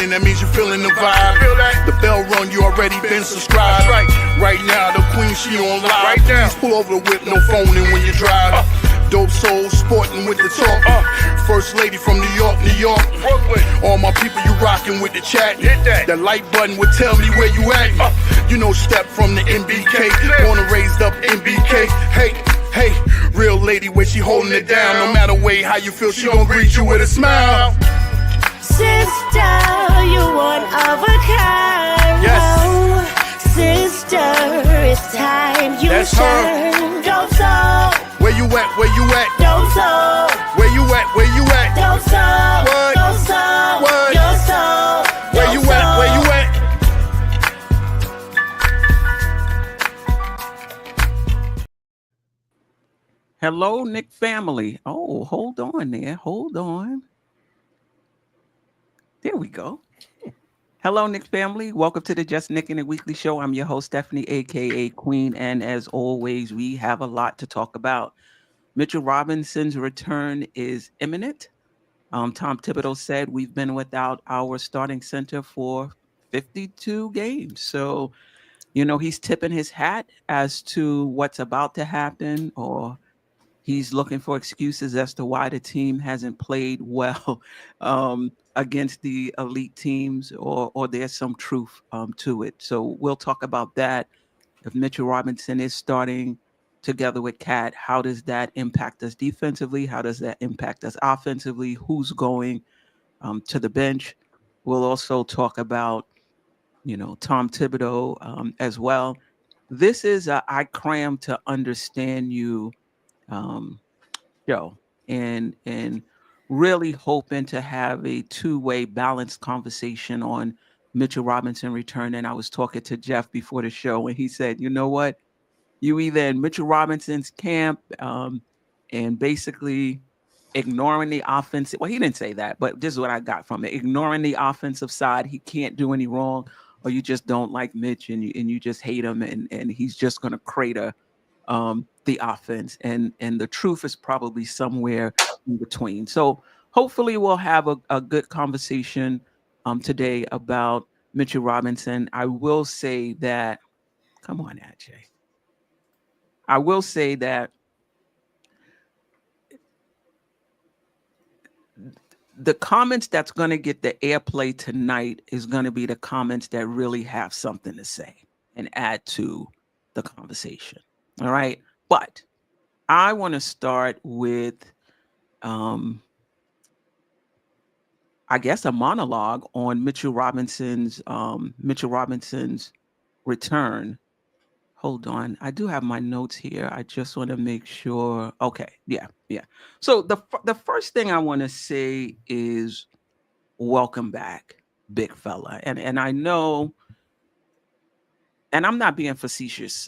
in, that means you're feeling the vibe. The bell rung, you already been subscribed. Right now, the queen, she on live. Right now, please pull over the whip, no phoning when you drive. Dope soul, sporting with the talk. First lady from New York, Brooklyn. All my people, you rocking with the chat. Hit that. That like button would tell me where you at. You know, step from the MBK. Born and raised up MBK. Hey, real lady, where she holding it down. No matter way how you feel, she gon' greet you with a smile. Sister, you one of a kind. Yes. Oh, sister, it's time you That's shine. Don't so. Where you at? Where you at? Don't so. Where you at? Where you at? Don't so. What? Don't so. What? Your soul. Where you at? Where you at? Hello, Nick family. Oh, hold on there. Hold on. There we go. Hello, Nick family. Welcome to the Just Nick and the Weekly Show. I'm your host, Stephanie, aka Queen. And as always, we have a lot to talk about. Mitchell Robinson's return is imminent. Tom Thibodeau said we've been without our starting center for 52 games. So, you know, he's tipping his hat as to what's about to happen, or he's looking for excuses as to why the team hasn't played well against the elite teams, or there's some truth to it. So we'll talk about that. If Mitchell Robinson is starting together with Cat, how does that impact us defensively? How does that impact us offensively? Who's going to the bench? We'll also talk about, you know, Tom Thibodeau as well. This is I cram to understand you show, and really hoping to have a two-way balanced conversation on Mitchell Robinson return. And I was talking to Jeff before the show, and he said, you know what? You either in Mitchell Robinson's camp and basically ignoring the offense. Well, he didn't say that, but this is what I got from it. Ignoring the offensive side. He can't do any wrong, or you just don't like Mitch and you just hate him, and he's just going to crater the offense. And the truth is probably somewhere in between. So hopefully we'll have a good conversation today about Mitchell Robinson. I will say that, come on, Ajay. I will say that the comments that's going to get the airplay tonight is going to be the comments that really have something to say and add to the conversation. All right. But I want to start with, I guess, a monologue on Mitchell Robinson's return. Hold on. I do have my notes here. I just want to make sure. Okay. Yeah. So the first thing I want to say is welcome back, big fella. And I know, and I'm not being facetious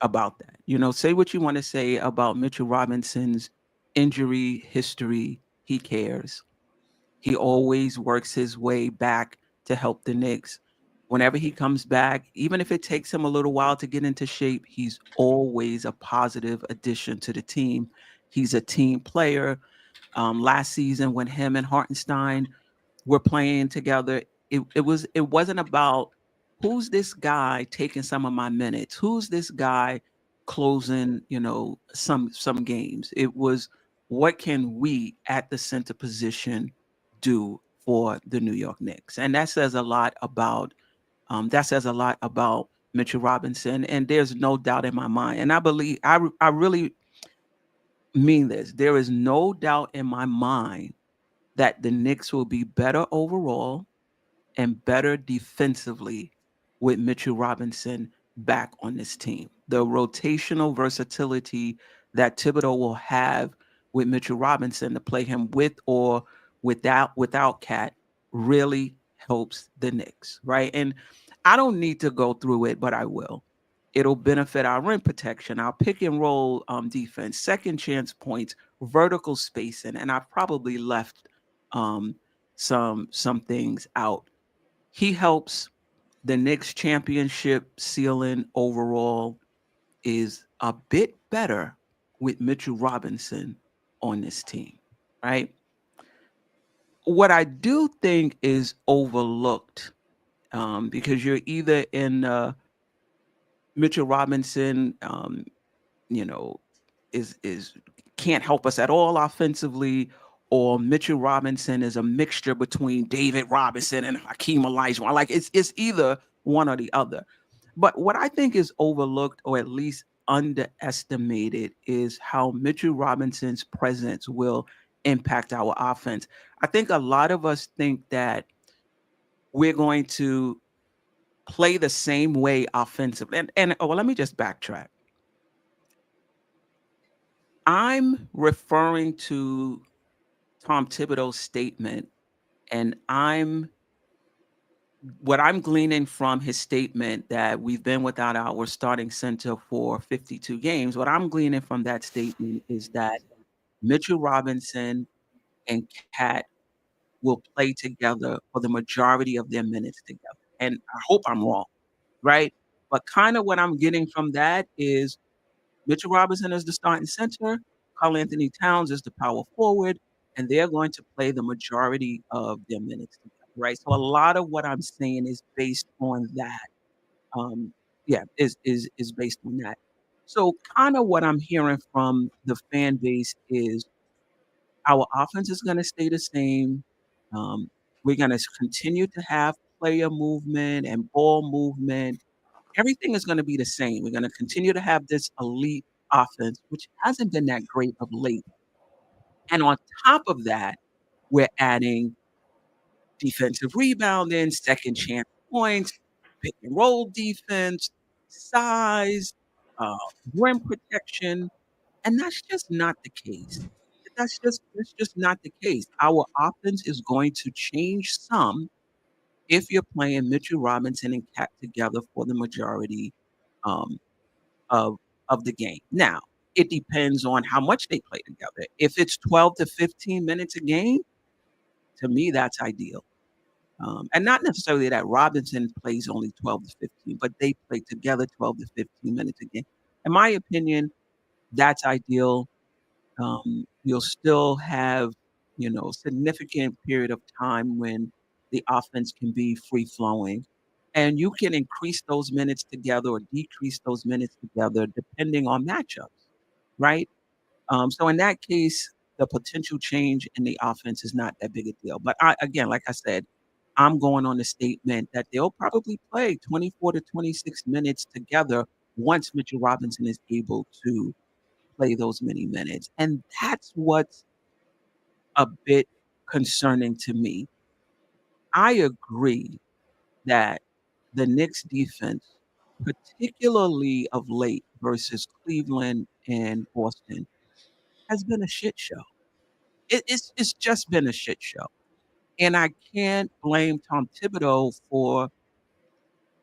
about that. You know, say what you want to say about Mitchell Robinson's injury history. He cares. He always works his way back to help the Knicks. Whenever he comes back, even if it takes him a little while to get into shape, he's always a positive addition to the team. He's a team player. Last season, when him and Hartenstein were playing together, it wasn't about who's this guy taking some of my minutes, who's this guy closing, you know, some games. It was, what can we at the center position do for the New York Knicks? And that says a lot about Mitchell Robinson. And there's no doubt in my mind, and I believe, I really mean this, there is no doubt in my mind that the Knicks will be better overall and better defensively with Mitchell Robinson back on this team. The rotational versatility that Thibodeau will have with Mitchell Robinson to play him with or without Cat really helps the Knicks, right? And I don't need to go through it, but I will. It'll benefit our rim protection, our pick and roll defense, second chance points, vertical spacing, and I probably left some things out. He helps the Knicks championship ceiling overall is a bit better with Mitchell Robinson on this team, right? What I do think is overlooked, because you're either in Mitchell Robinson, you know, is can't help us at all offensively, or Mitchell Robinson is a mixture between David Robinson and Hakeem Olajuwon. Like it's either one or the other. But what I think is overlooked or at least underestimated is how Mitchell Robinson's presence will impact our offense. I think a lot of us think that we're going to play the same way offensively. And well, let me just backtrack. I'm referring to Tom Thibodeau's statement, and I'm gleaning from his statement that we've been without our starting center for 52 games. What I'm gleaning from that statement is that Mitchell Robinson and Cat will play together for the majority of their minutes together. And I hope I'm wrong, right? But kind of what I'm getting from that is Mitchell Robinson is the starting center, Karl Anthony Towns is the power forward, and they're going to play the majority of their minutes together, right? So a lot of what I'm saying is based on that. Um, yeah, is based on that. So kind of what I'm hearing from the fan base is our offense is going to stay the same. Um, we're going to continue to have player movement and ball movement. Everything is going to be the same. We're going to continue to have this elite offense, which hasn't been that great of late. And on top of that, we're adding defensive rebounding, second chance points, pick and roll defense, size, uh, rim protection, and that's just not the case. That's just not the case. Our offense is going to change some if you're playing Mitchell Robinson and Cat together for the majority um, of of the game. Now, it depends on how much they play together. If it's 12 to 15 minutes a game, to me, that's ideal. And not necessarily that Robinson plays only 12 to 15, but they play together 12 to 15 minutes a game. In my opinion, that's ideal. You'll still have, significant period of time when the offense can be free flowing, and you can increase those minutes together or decrease those minutes together depending on matchups, right? So in that case, the potential change in the offense is not that big a deal. But again, like I said, I'm going on the statement that they'll probably play 24 to 26 minutes together once Mitchell Robinson is able to play those many minutes. And that's what's a bit concerning to me. I agree that the Knicks defense, particularly of late versus Cleveland and Boston, has been a shit show. It's just been a shit show. And I can't blame Tom Thibodeau for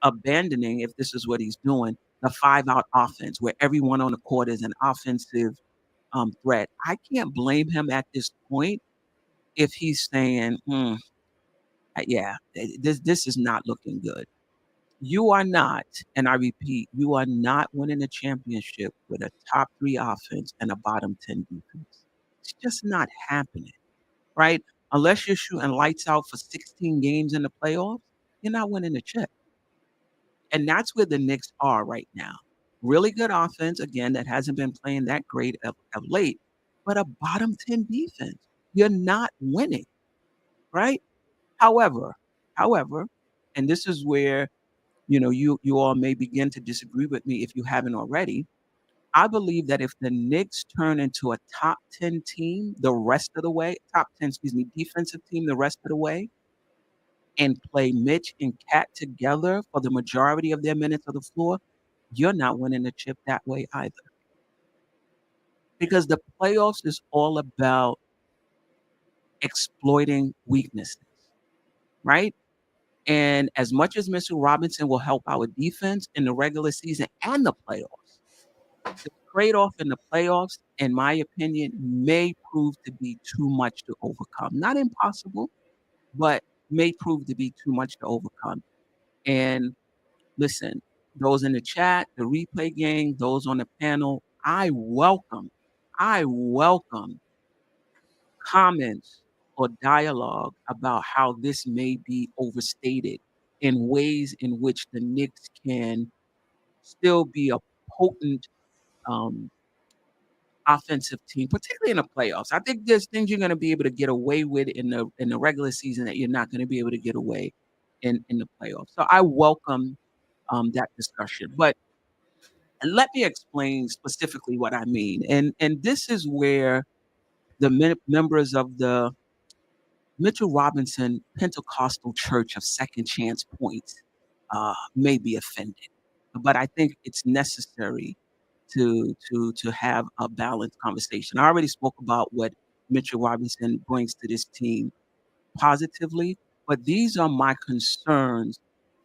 abandoning, if this is what he's doing, the 5-out offense where everyone on the court is an offensive threat. I can't blame him at this point if he's saying, yeah, this is not looking good. You are not, and I repeat, you are not winning a championship with a top 3 offense and a bottom 10 defense. It's just not happening, right? Unless you're shooting lights out for 16 games in the playoffs, you're not winning a chip. And that's where the Knicks are right now. Really good offense, again, that hasn't been playing that great of late, but a bottom 10 defense. You're not winning, right? However, however, and this is where you all may begin to disagree with me if you haven't already. I believe that if the Knicks turn into a top 10 team the rest of the way, top 10, excuse me, defensive team the rest of the way, and play Mitch and Cat together for the majority of their minutes of the floor, you're not winning the chip that way either. Because the playoffs is all about exploiting weaknesses, right? And as much as Mr. Robinson will help our defense in the regular season and the playoffs, the trade-off in the playoffs, in my opinion, may prove to be too much to overcome. Not impossible, but may prove to be too much to overcome. And listen, those in the chat, the replay gang, those on the panel, I welcome comments, or dialogue about how this may be overstated in ways in which the Knicks can still be a potent um, offensive team, particularly in the playoffs. I think there's things you're going to be able to get away with in the regular season that you're not going to be able to get away in the playoffs. So I welcome that discussion. But let me explain specifically what I mean. And this is where the members of the Mitchell Robinson Pentecostal Church of Second Chance Points may be offended, but I think it's necessary to have a balanced conversation. I already spoke about what Mitchell Robinson brings to this team positively, but these are my concerns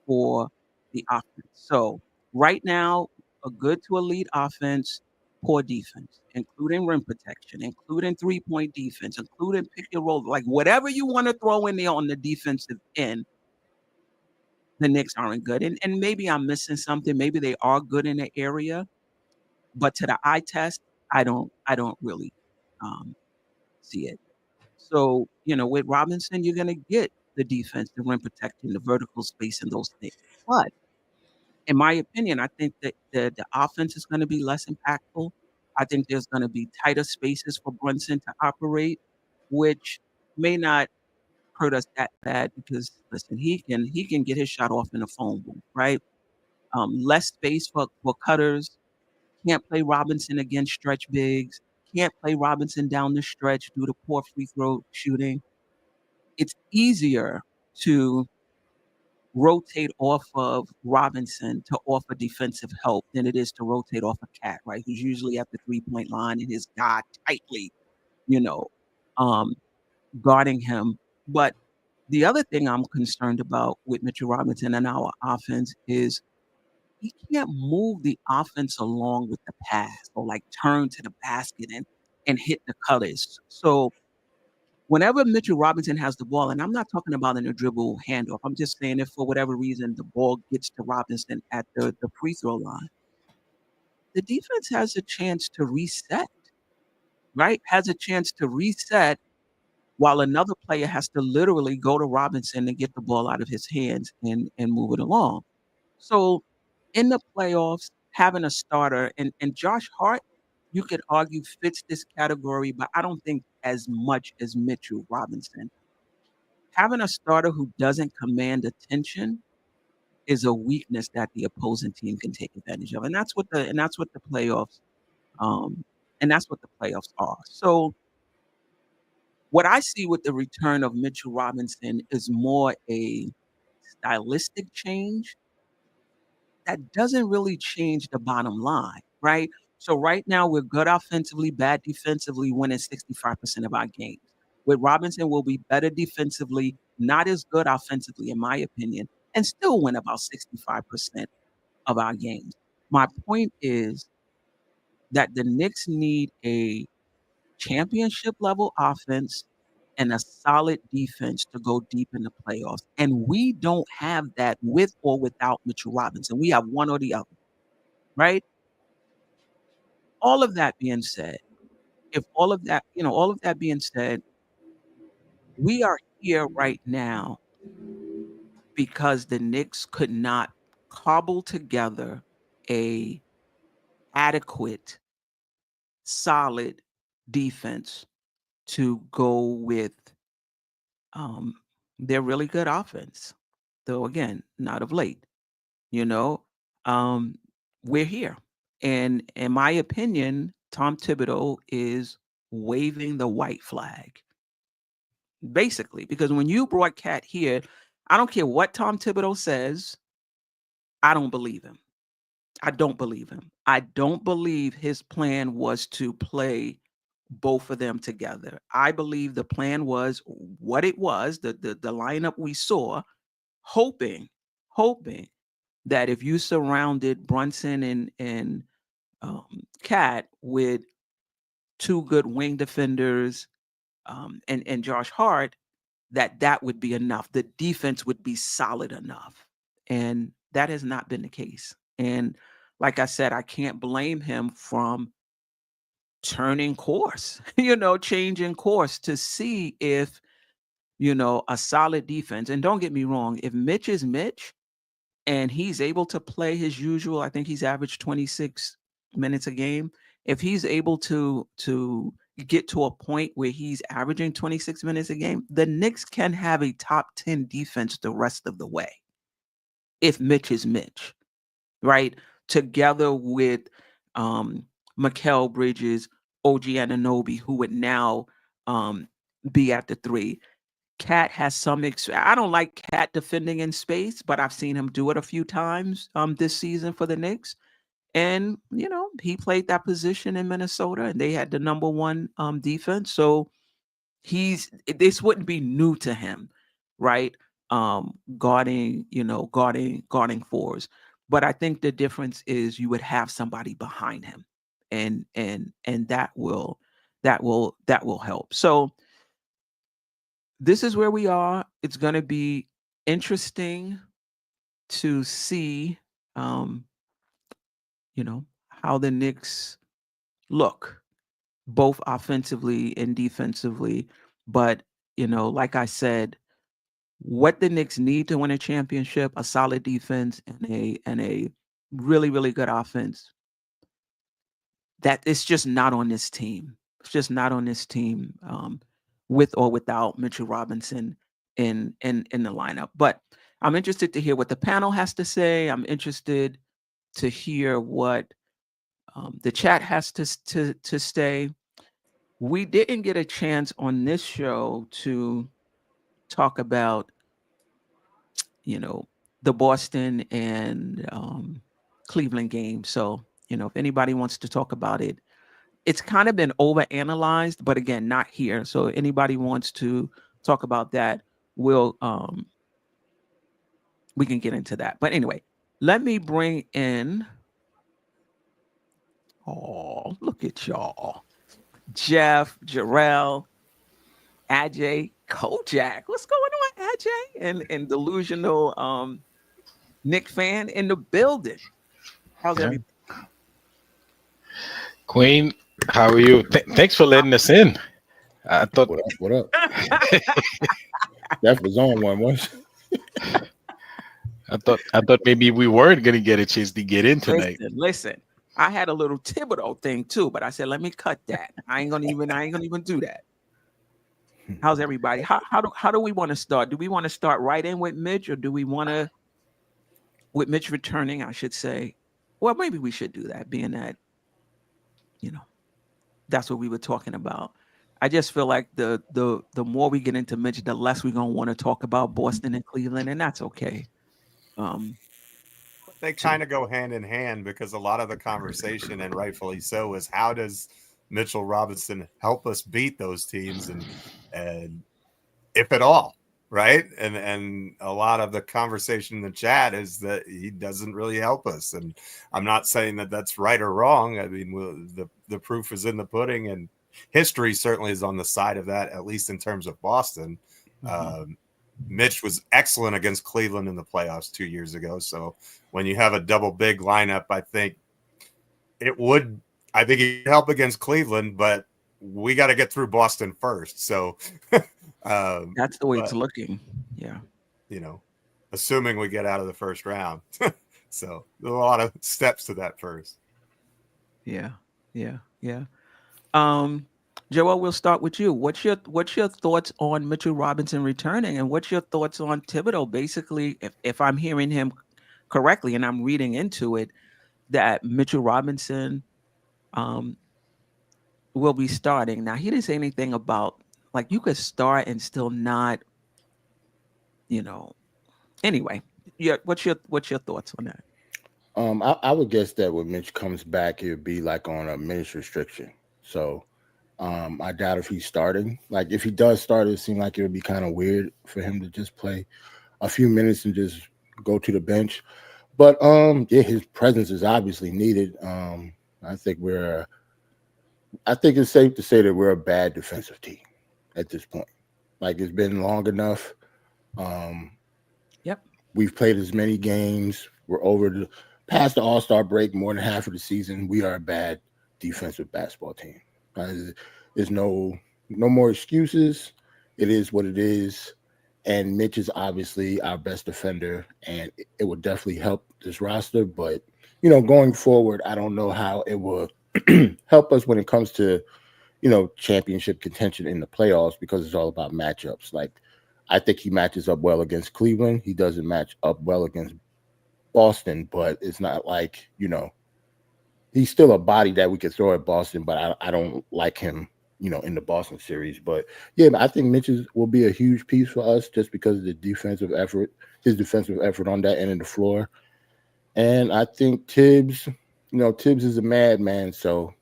for the offense. So right now, a good to elite offense, poor defense, including rim protection, including three-point defense, including pick and roll, like whatever you want to throw in there on the defensive end, the Knicks aren't good. And maybe I'm missing something. Maybe they are good in the area, but to the eye test, I don't really um, see it. So, with Robinson, you're gonna get the defense, the rim protecting, the vertical space, and those things. But in my opinion, I think that the offense is gonna be less impactful. I think there's gonna be tighter spaces for Brunson to operate, which may not hurt us that bad because listen, he can get his shot off in a phone booth, right? Less space for cutters. Can't play Robinson against stretch bigs. Can't play Robinson down the stretch due to poor free throw shooting. It's easier to rotate off of Robinson to offer defensive help than it is to rotate off a Cat, right? Who's usually at the 3-point line and is guard tightly, you know, um, guarding him. But the other thing I'm concerned about with Mitchell Robinson and our offense is he can't move the offense along with the pass or like turn to the basket and hit the cutters. So whenever Mitchell Robinson has the ball, and I'm not talking about in a dribble handoff, I'm just saying if for whatever reason the ball gets to Robinson at the free throw line, the defense has a chance to reset, right? Has a chance to reset while another player has to literally go to Robinson and get the ball out of his hands and move it along. So in the playoffs, having a starter and Josh Hart, you could argue fits this category, but I don't think as much as Mitchell Robinson. Having a starter who doesn't command attention is a weakness that the opposing team can take advantage of. And that's what the playoffs um and that's what the playoffs are. So what I see with the return of Mitchell Robinson is more a stylistic change that doesn't really change the bottom line, right? So right now we're good offensively, bad defensively, winning 65% of our games. With Robinson, we'll be better defensively, not as good offensively, in my opinion, and still win about 65% of our games. My point is that the Knicks need a championship level offense and a solid defense to go deep in the playoffs. And we don't have that with or without Mitchell Robinson. We have one or the other, right? All of that being said, if all of that being said, we are here right now because the Knicks could not cobble together a adequate, solid defense to go with um, their really good offense. Though again, not of late. You know, um, we're here, and in my opinion, Tom Thibodeau is waving the white flag, basically, because when you brought Cat here, I don't care what Tom Thibodeau says, I don't believe him. I don't believe him. I don't believe his plan was to play both of them together. I believe the plan was what it was, the lineup we saw, hoping, hoping that if you surrounded Brunson and Cat with two good wing defenders and Josh Hart, that would be enough. The defense would be solid enough, and that has not been the case. And like I said, I can't blame him from turning course, changing course to see if a solid defense. And don't get me wrong, if Mitch is Mitch and he's able to play his usual, I think he's averaged 26 minutes a game. If he's able to get to a point where he's averaging 26 minutes a game, the Knicks can have a top 10 defense the rest of the way. If Mitch is Mitch, right? Together with Mikal Bridges, OG Anunoby, who would now be at the 3. Cat has some I don't like Cat defending in space, but I've seen him do it a few times this season for the Knicks. And, he played that position in Minnesota and they had the number 1 defense. So this wouldn't be new to him, right? Guarding fours. But I think the difference is you would have somebody behind him and that will help. So this is where we are. It's going to be interesting to see how the Knicks look, both offensively and defensively. But, like I said, what the Knicks need to win a championship, a solid defense and a really, really good offense, that it's just not on this team. It's just not on this team with or without Mitchell Robinson in the lineup. But I'm interested to hear what the panel has to say. I'm interested to hear what the chat has to say. We didn't get a chance on this show to talk about, the Boston and Cleveland game. So, if anybody wants to talk about it, it's kind of been overanalyzed, but again, not here. So anybody wants to talk about that, we can get into that. But anyway, let me bring in, look at y'all. Jeff, Jarrell, Ajay, Kojak. What's going on, Ajay? And delusional Nick fan in the building. How's everybody? Queen, how are you? Thanks for letting us in. I thought. What up? Jeff was on one once. I thought maybe we weren't gonna get a chance to get in tonight. Listen. I had a little Thibodeau thing too, but I said, let me cut that. I ain't gonna even do that. How's everybody? How do we want to start? Do we want to start right in with Mitch, or do we want to, with Mitch returning, I should say? Well, maybe we should do that, being that, that's what we were talking about. I just feel like the more we get into Mitch, the less we're gonna want to talk about Boston and Cleveland, and that's okay. They kind of go hand in hand, because a lot of the conversation, and rightfully so, is how does Mitchell Robinson help us beat those teams, and if at all, right? And a lot of the conversation in the chat is that he doesn't really help us. And I'm not saying that that's right or wrong. I mean, the proof is in the pudding, and history certainly is on the side of that, at least in terms of Boston. Mm-hmm. Mitch was excellent against Cleveland in the playoffs 2 years ago. So when you have a double big lineup, I think he'd help against Cleveland, but we got to get through Boston first. So that's the way it's looking. Yeah. Assuming we get out of the first round. So there's a lot of steps to that first. Yeah. Joel, we'll start with you. What's your thoughts on Mitchell Robinson returning, and what's your thoughts on Thibodeau? Basically, if I'm hearing him correctly and I'm reading into it, that Mitchell Robinson will be starting. Now, he didn't say anything about, like, you could start and still not, Anyway, what's your thoughts on that? I would guess that when Mitch comes back, it would be like on a minutes restriction. So I doubt if he's starting. Like, if he does start, it seems like it would be kind of weird for him to just play a few minutes and just go to the bench. But his presence is obviously needed. I think it's safe to say that we're a bad defensive team at this point. Like, it's been long enough. Yep. We've played as many games. We're past the All-Star break, more than half of the season. We are a bad defensive basketball team. There's no more excuses. it is what it is. And Mitch is obviously our best defender, and it would definitely help this roster. But, going forward, I don't know how it will help us when it comes to, championship contention in the playoffs, because it's all about matchups. Like, I think he matches up well against Cleveland. He doesn't match up well against Boston, but it's not like, he's still a body that we could throw at Boston, but I don't like him, in the Boston series. But yeah, I think Mitch will be a huge piece for us just because of the defensive effort, his defensive effort on that end of the floor. And I think Tibbs is a madman. So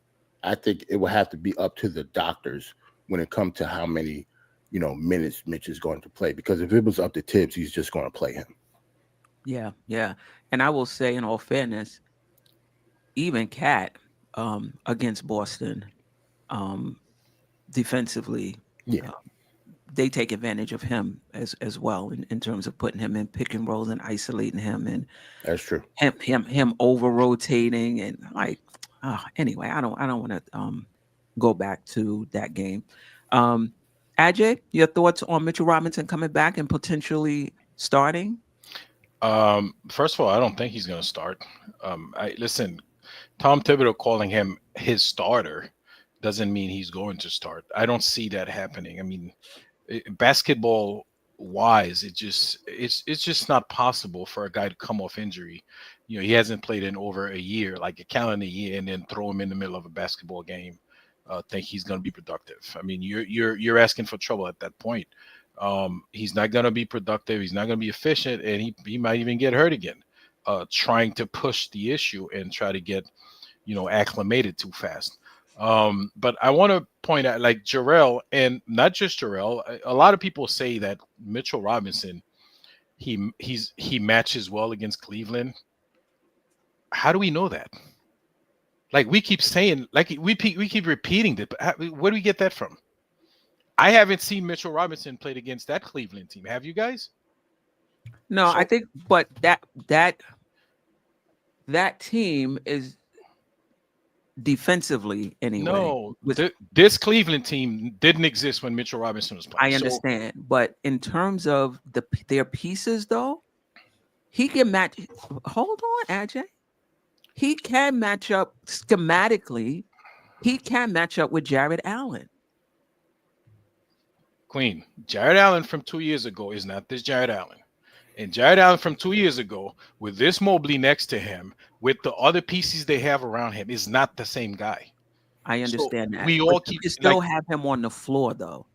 I think it will have to be up to the doctors when it comes to how many, minutes Mitch is going to play. Because if it was up to Tibbs, he's just going to play him. Yeah, yeah. And I will say, in all fairness, even Cat against Boston, defensively, they take advantage of him as well in terms of putting him in pick and rolls and isolating him, and that's true. Him over rotating and anyway, I don't want to go back to that game. Ajay, your thoughts on Mitchell Robinson coming back and potentially starting? First of all, I don't think he's going to start. Listen, Tom Thibodeau calling him his starter doesn't mean he's going to start. I don't see that happening. I mean, basketball wise, it's just not possible for a guy to come off injury. He hasn't played in over a year, like a calendar year, and then throw him in the middle of a basketball game. Think he's going to be productive. I mean, you're asking for trouble at that point. He's not going to be productive. He's not going to be efficient, and he might even get hurt again, trying to push the issue and try to get, acclimated too fast. But I want to point out, like Jarrell, and not just Jarrell, a lot of people say that Mitchell Robinson, he matches well against Cleveland. How do we know that? Like we keep saying, like we keep repeating that, but where do we get that from? I haven't seen Mitchell Robinson played against that Cleveland team. Have you guys? No, I think, but that team is defensively anyway. No, this Cleveland team didn't exist when Mitchell Robinson was playing. I understand, but in terms of their pieces, though, he can match. Hold on, Ajay. He can match up schematically. He can match up with Jared Allen. Queen, Jared Allen from 2 years ago is not this Jared Allen. And Jared Allen from 2 years ago, with this Mobley next to him, with the other pieces they have around him, is not the same guy. I understand that. We all you can still have him on the floor, though.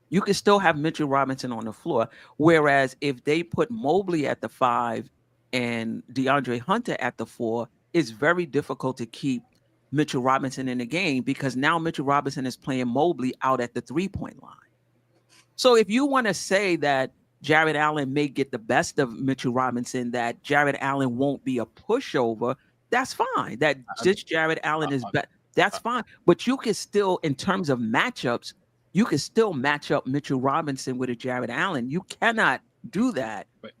You can still have Mitchell Robinson on the floor. Whereas if they put Mobley at the 5 and DeAndre Hunter at the 4, it's very difficult to keep Mitchell Robinson in the game because now Mitchell Robinson is playing Mobley out at the 3-point line. So if you want to say that Jared Allen may get the best of Mitchell Robinson, that Jared Allen won't be a pushover, that's fine. That just Jared Allen is better. That's fine. But you can still, in terms of matchups, you can still match up Mitchell Robinson with a Jared Allen. You cannot do that. But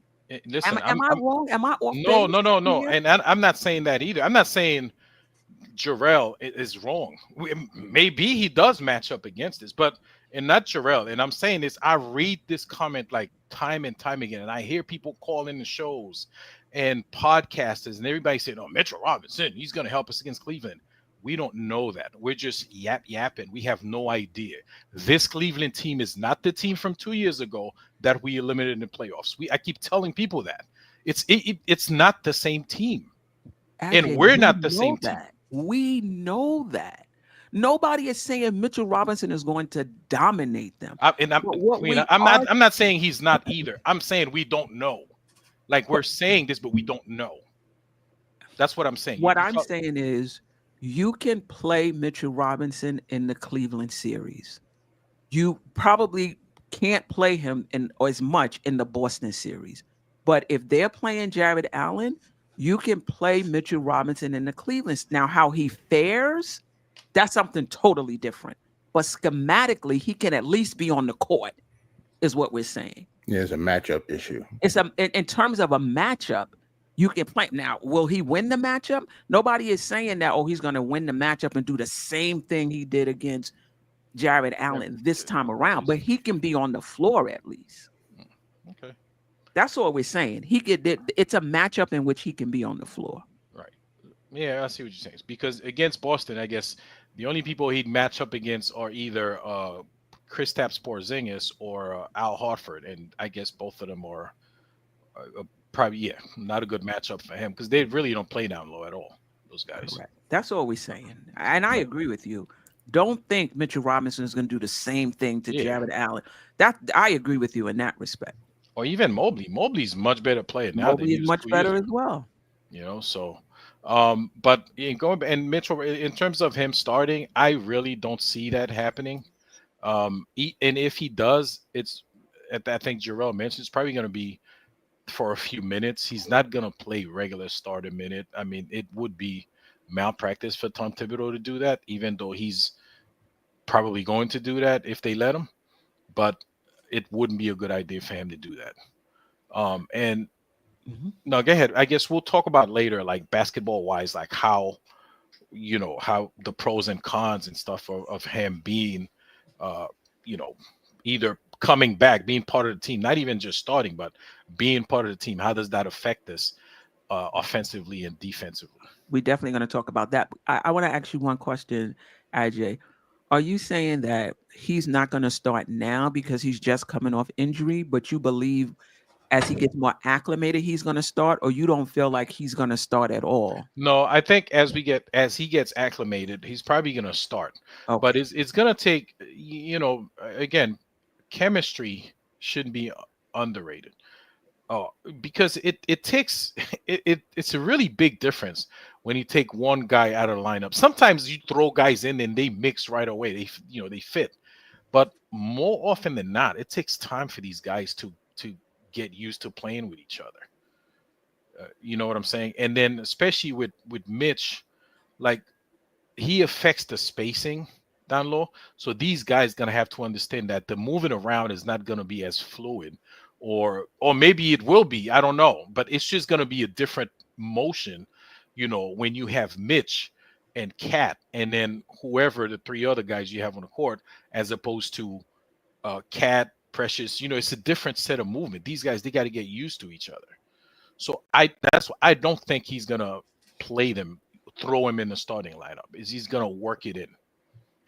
listen, am I wrong? Am I off? No. And I'm not saying that either. I'm not saying Jarrell is wrong. Maybe he does match up against this, but and not Jarrell. And I'm saying this, I read this comment like time and time again, and I hear people call in the shows and podcasters and everybody saying, "Oh, Mitchell Robinson, he's going to help us against Cleveland." We don't know that. We're just yapping. We have no idea. This Cleveland team is not the team from 2 years ago that we eliminated in the playoffs. I keep telling people that it's not the same team, and we're not the same team. We know that. Nobody is saying Mitchell Robinson is going to dominate them. I'm not saying he's not either. I'm saying we don't know. Like we're saying this, but we don't know. That's what I'm saying. What I'm saying is you can play Mitchell Robinson in the Cleveland series. You probably can't play him as much in the Boston series. But if they're playing Jared Allen, you can play Mitchell Robinson in the Cleveland. Now, how he fares, that's something totally different. But schematically, he can at least be on the court, is what we're saying. Yeah, it's a matchup issue. In terms of a matchup, you can play. Now, will he win the matchup? Nobody is saying that, he's going to win the matchup and do the same thing he did against Jared Allen this time around, but he can be on the floor at least. Okay. That's all we're saying. It's a matchup in which he can be on the floor. Right. Yeah, I see what you're saying. Because against Boston, I guess the only people he'd match up against are either Kristaps Porzingis or Al Horford, and I guess both of them are probably not a good matchup for him because they really don't play down low at all. Those guys. Correct. That's all we're saying, and I agree with you. Don't think Mitchell Robinson is going to do the same thing to Jared Allen. That I agree with you in that respect. Or even Mobley. Mobley's much better player now. Mobley is much better as well. You know, so but and Mitchell, in terms of him starting, I really don't see that happening. And if he does, I think Jarrell mentioned it's probably going to be for a few minutes. He's not going to play regular starter minute. I mean, it would be malpractice for Tom Thibodeau to do that, even though he's probably going to do that if they let him. But it wouldn't be a good idea for him to do that. No, go ahead. I guess we'll talk about later, like basketball wise, like how the pros and cons and stuff of him being, either coming back, being part of the team, not even just starting, but being part of the team. How does that affect us offensively and defensively? We're definitely going to talk about that. I want to ask you one question, AJ. Are you saying that he's not going to start now because he's just coming off injury, but you believe as he gets more acclimated, he's going to start, or you don't feel like he's going to start at all? No, I think as he gets acclimated, he's probably going to start. Okay. But it's going to take, again, chemistry shouldn't be underrated. Because it takes it's a really big difference when you take one guy out of the lineup. Sometimes you throw guys in and they mix right away. They fit. But more often than not, it takes time for these guys to get used to playing with each other. You know what I'm saying? And then especially with Mitch, like he affects the spacing down low. So these guys gonna have to understand that the moving around is not gonna be as fluid. Or maybe it will be, I don't know, but it's just going to be a different motion, when you have Mitch and Cat and then whoever the three other guys you have on the court, as opposed to Cat, Precious. It's a different set of movement. These guys, they got to get used to each other. So I don't think he's going to play them, throw him in the starting lineup. He's going to work it in,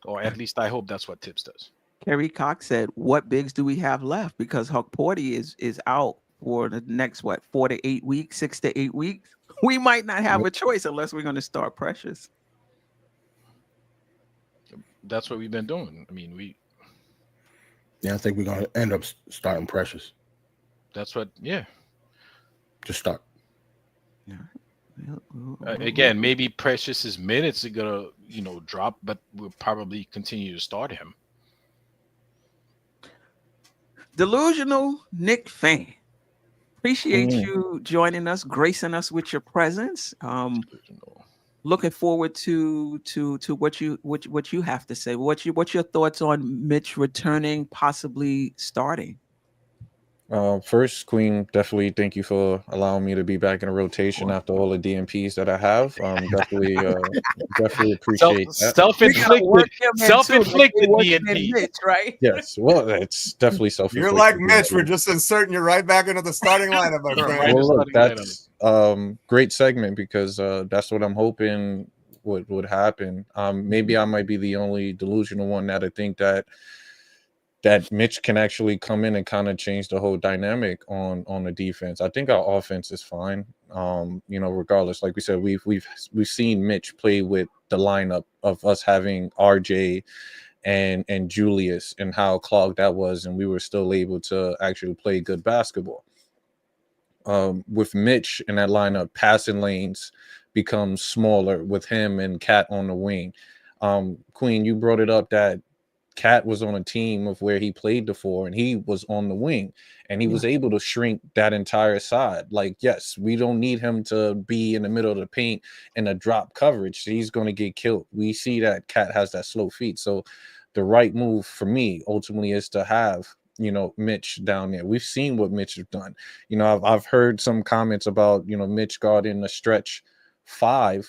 or at least I hope that's what Tips does. Kerry Cox said, "What bigs do we have left? Because Huck Porty is out for the next 4 to 8 weeks, 6 to 8 weeks. We might not have a choice unless we're going to start Precious." That's what we've been doing. I mean, I think we're going to end up starting Precious. That's what. Just start. Yeah. Again, maybe Precious's minutes are gonna, drop, but we'll probably continue to start him. Delusional Nick fan. Appreciate you joining us, gracing us with your presence. Looking forward to what you have to say. What's your thoughts on Mitch returning, possibly starting? First, Queen, definitely thank you for allowing me to be back in a rotation after all the DMPs that I have. Definitely appreciate that. Self-inflicted DMP, right? Yes, well, it's definitely self-inflicted. You're like Mitch. We're just inserting you right back into the starting lineup. Well, look, that's great segment because that's what I'm hoping would happen. Maybe I might be the only delusional one that I think that Mitch can actually come in and kind of change the whole dynamic on the defense. I think our offense is fine. Regardless, like we said, we've seen Mitch play with the lineup of us having RJ and Julius and how clogged that was, and we were still able to actually play good basketball. With Mitch in that lineup, passing lanes become smaller with him and Cat on the wing. Queen, you brought it up that Cat was on a team of where he played before and he was on the wing and he was able to shrink that entire side. Like, yes, we don't need him to be in the middle of the paint in a drop coverage. He's going to get killed. We see that Cat has that slow feet. So the right move for me ultimately is to have, Mitch down there. We've seen what Mitch has done. I've heard some comments about, Mitch guarding the stretch 5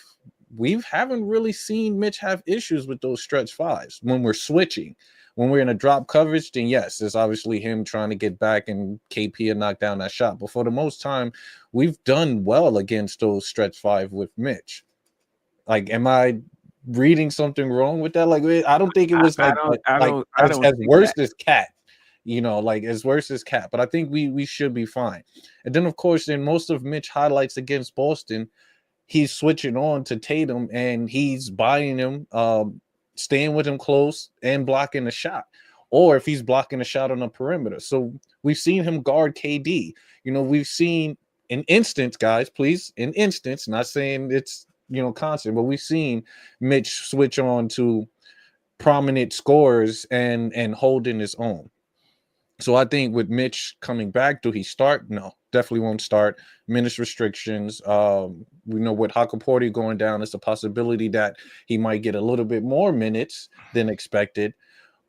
we haven't really seen Mitch have issues with those stretch fives when we're switching. When we're in a drop coverage, then yes, it's obviously him trying to get back and KP and knock down that shot. But for the most time, we've done well against those stretch five with Mitch. Like, am I reading something wrong with that? Like, I don't think it was I don't as think worse that. as Cat, like as worse as Cat. But I think we should be fine. And then, of course, in most of Mitch highlights against Boston, he's switching on to Tatum and he's buying him, staying with him close and blocking the shot. Or if he's blocking a shot on the perimeter. So we've seen him guard KD. We've seen an instance, guys, please, an instance, not saying it's, constant, but we've seen Mitch switch on to prominent scorers and holding his own. So I think with Mitch coming back, do he start? No, definitely won't start. Minutes restrictions. We know with Hakaporti going down, it's a possibility that he might get a little bit more minutes than expected,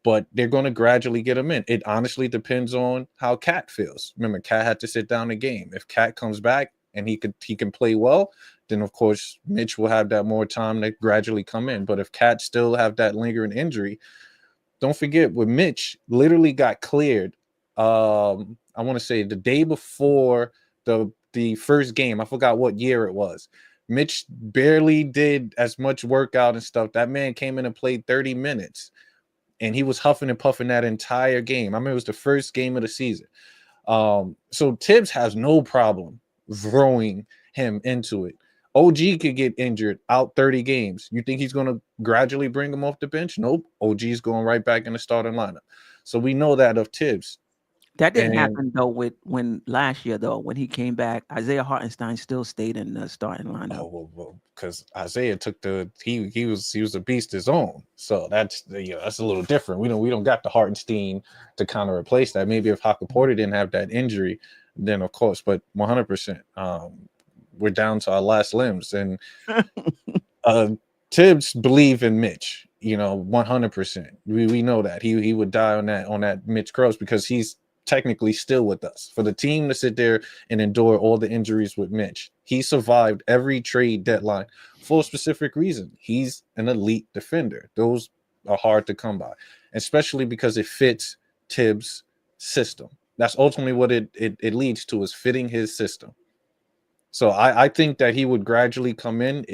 but they're going to gradually get him in. It honestly depends on how Cat feels. Remember, Cat had to sit down the game. If Cat comes back and he can play well, then of course Mitch will have that more time to gradually come in. But if Cat still have that lingering injury, don't forget with Mitch literally got cleared. I want to say the day before the first game. I forgot what year it was. Mitch barely did as much workout and stuff. That man came in and played 30 minutes, and he was huffing and puffing that entire game. I mean, it was the first game of the season. So Tibbs has no problem throwing him into it. OG could get injured out 30 games. You think he's going to gradually bring him off the bench? Nope. OG's going right back in the starting lineup. So we know that of Tibbs. That didn't happen though when last year though, when he came back, Isaiah Hartenstein still stayed in the starting lineup. Oh, well, because Isaiah took he was a beast his own. So that's that's a little different. We don't got the Hartenstein to kind of replace that. Maybe if Hakaporti didn't have that injury, then of course, but 100%. We're down to our last limbs, and Tibbs believe in Mitch, 100%. We know that he would die on that Mitch Cross because he's technically still with us. For the team to sit there and endure all the injuries with Mitch, he survived every trade deadline for a specific reason. He's an elite defender. Those are hard to come by, especially because it fits Tibbs' system. That's ultimately what it leads to, is fitting his system. So I think that he would gradually come in.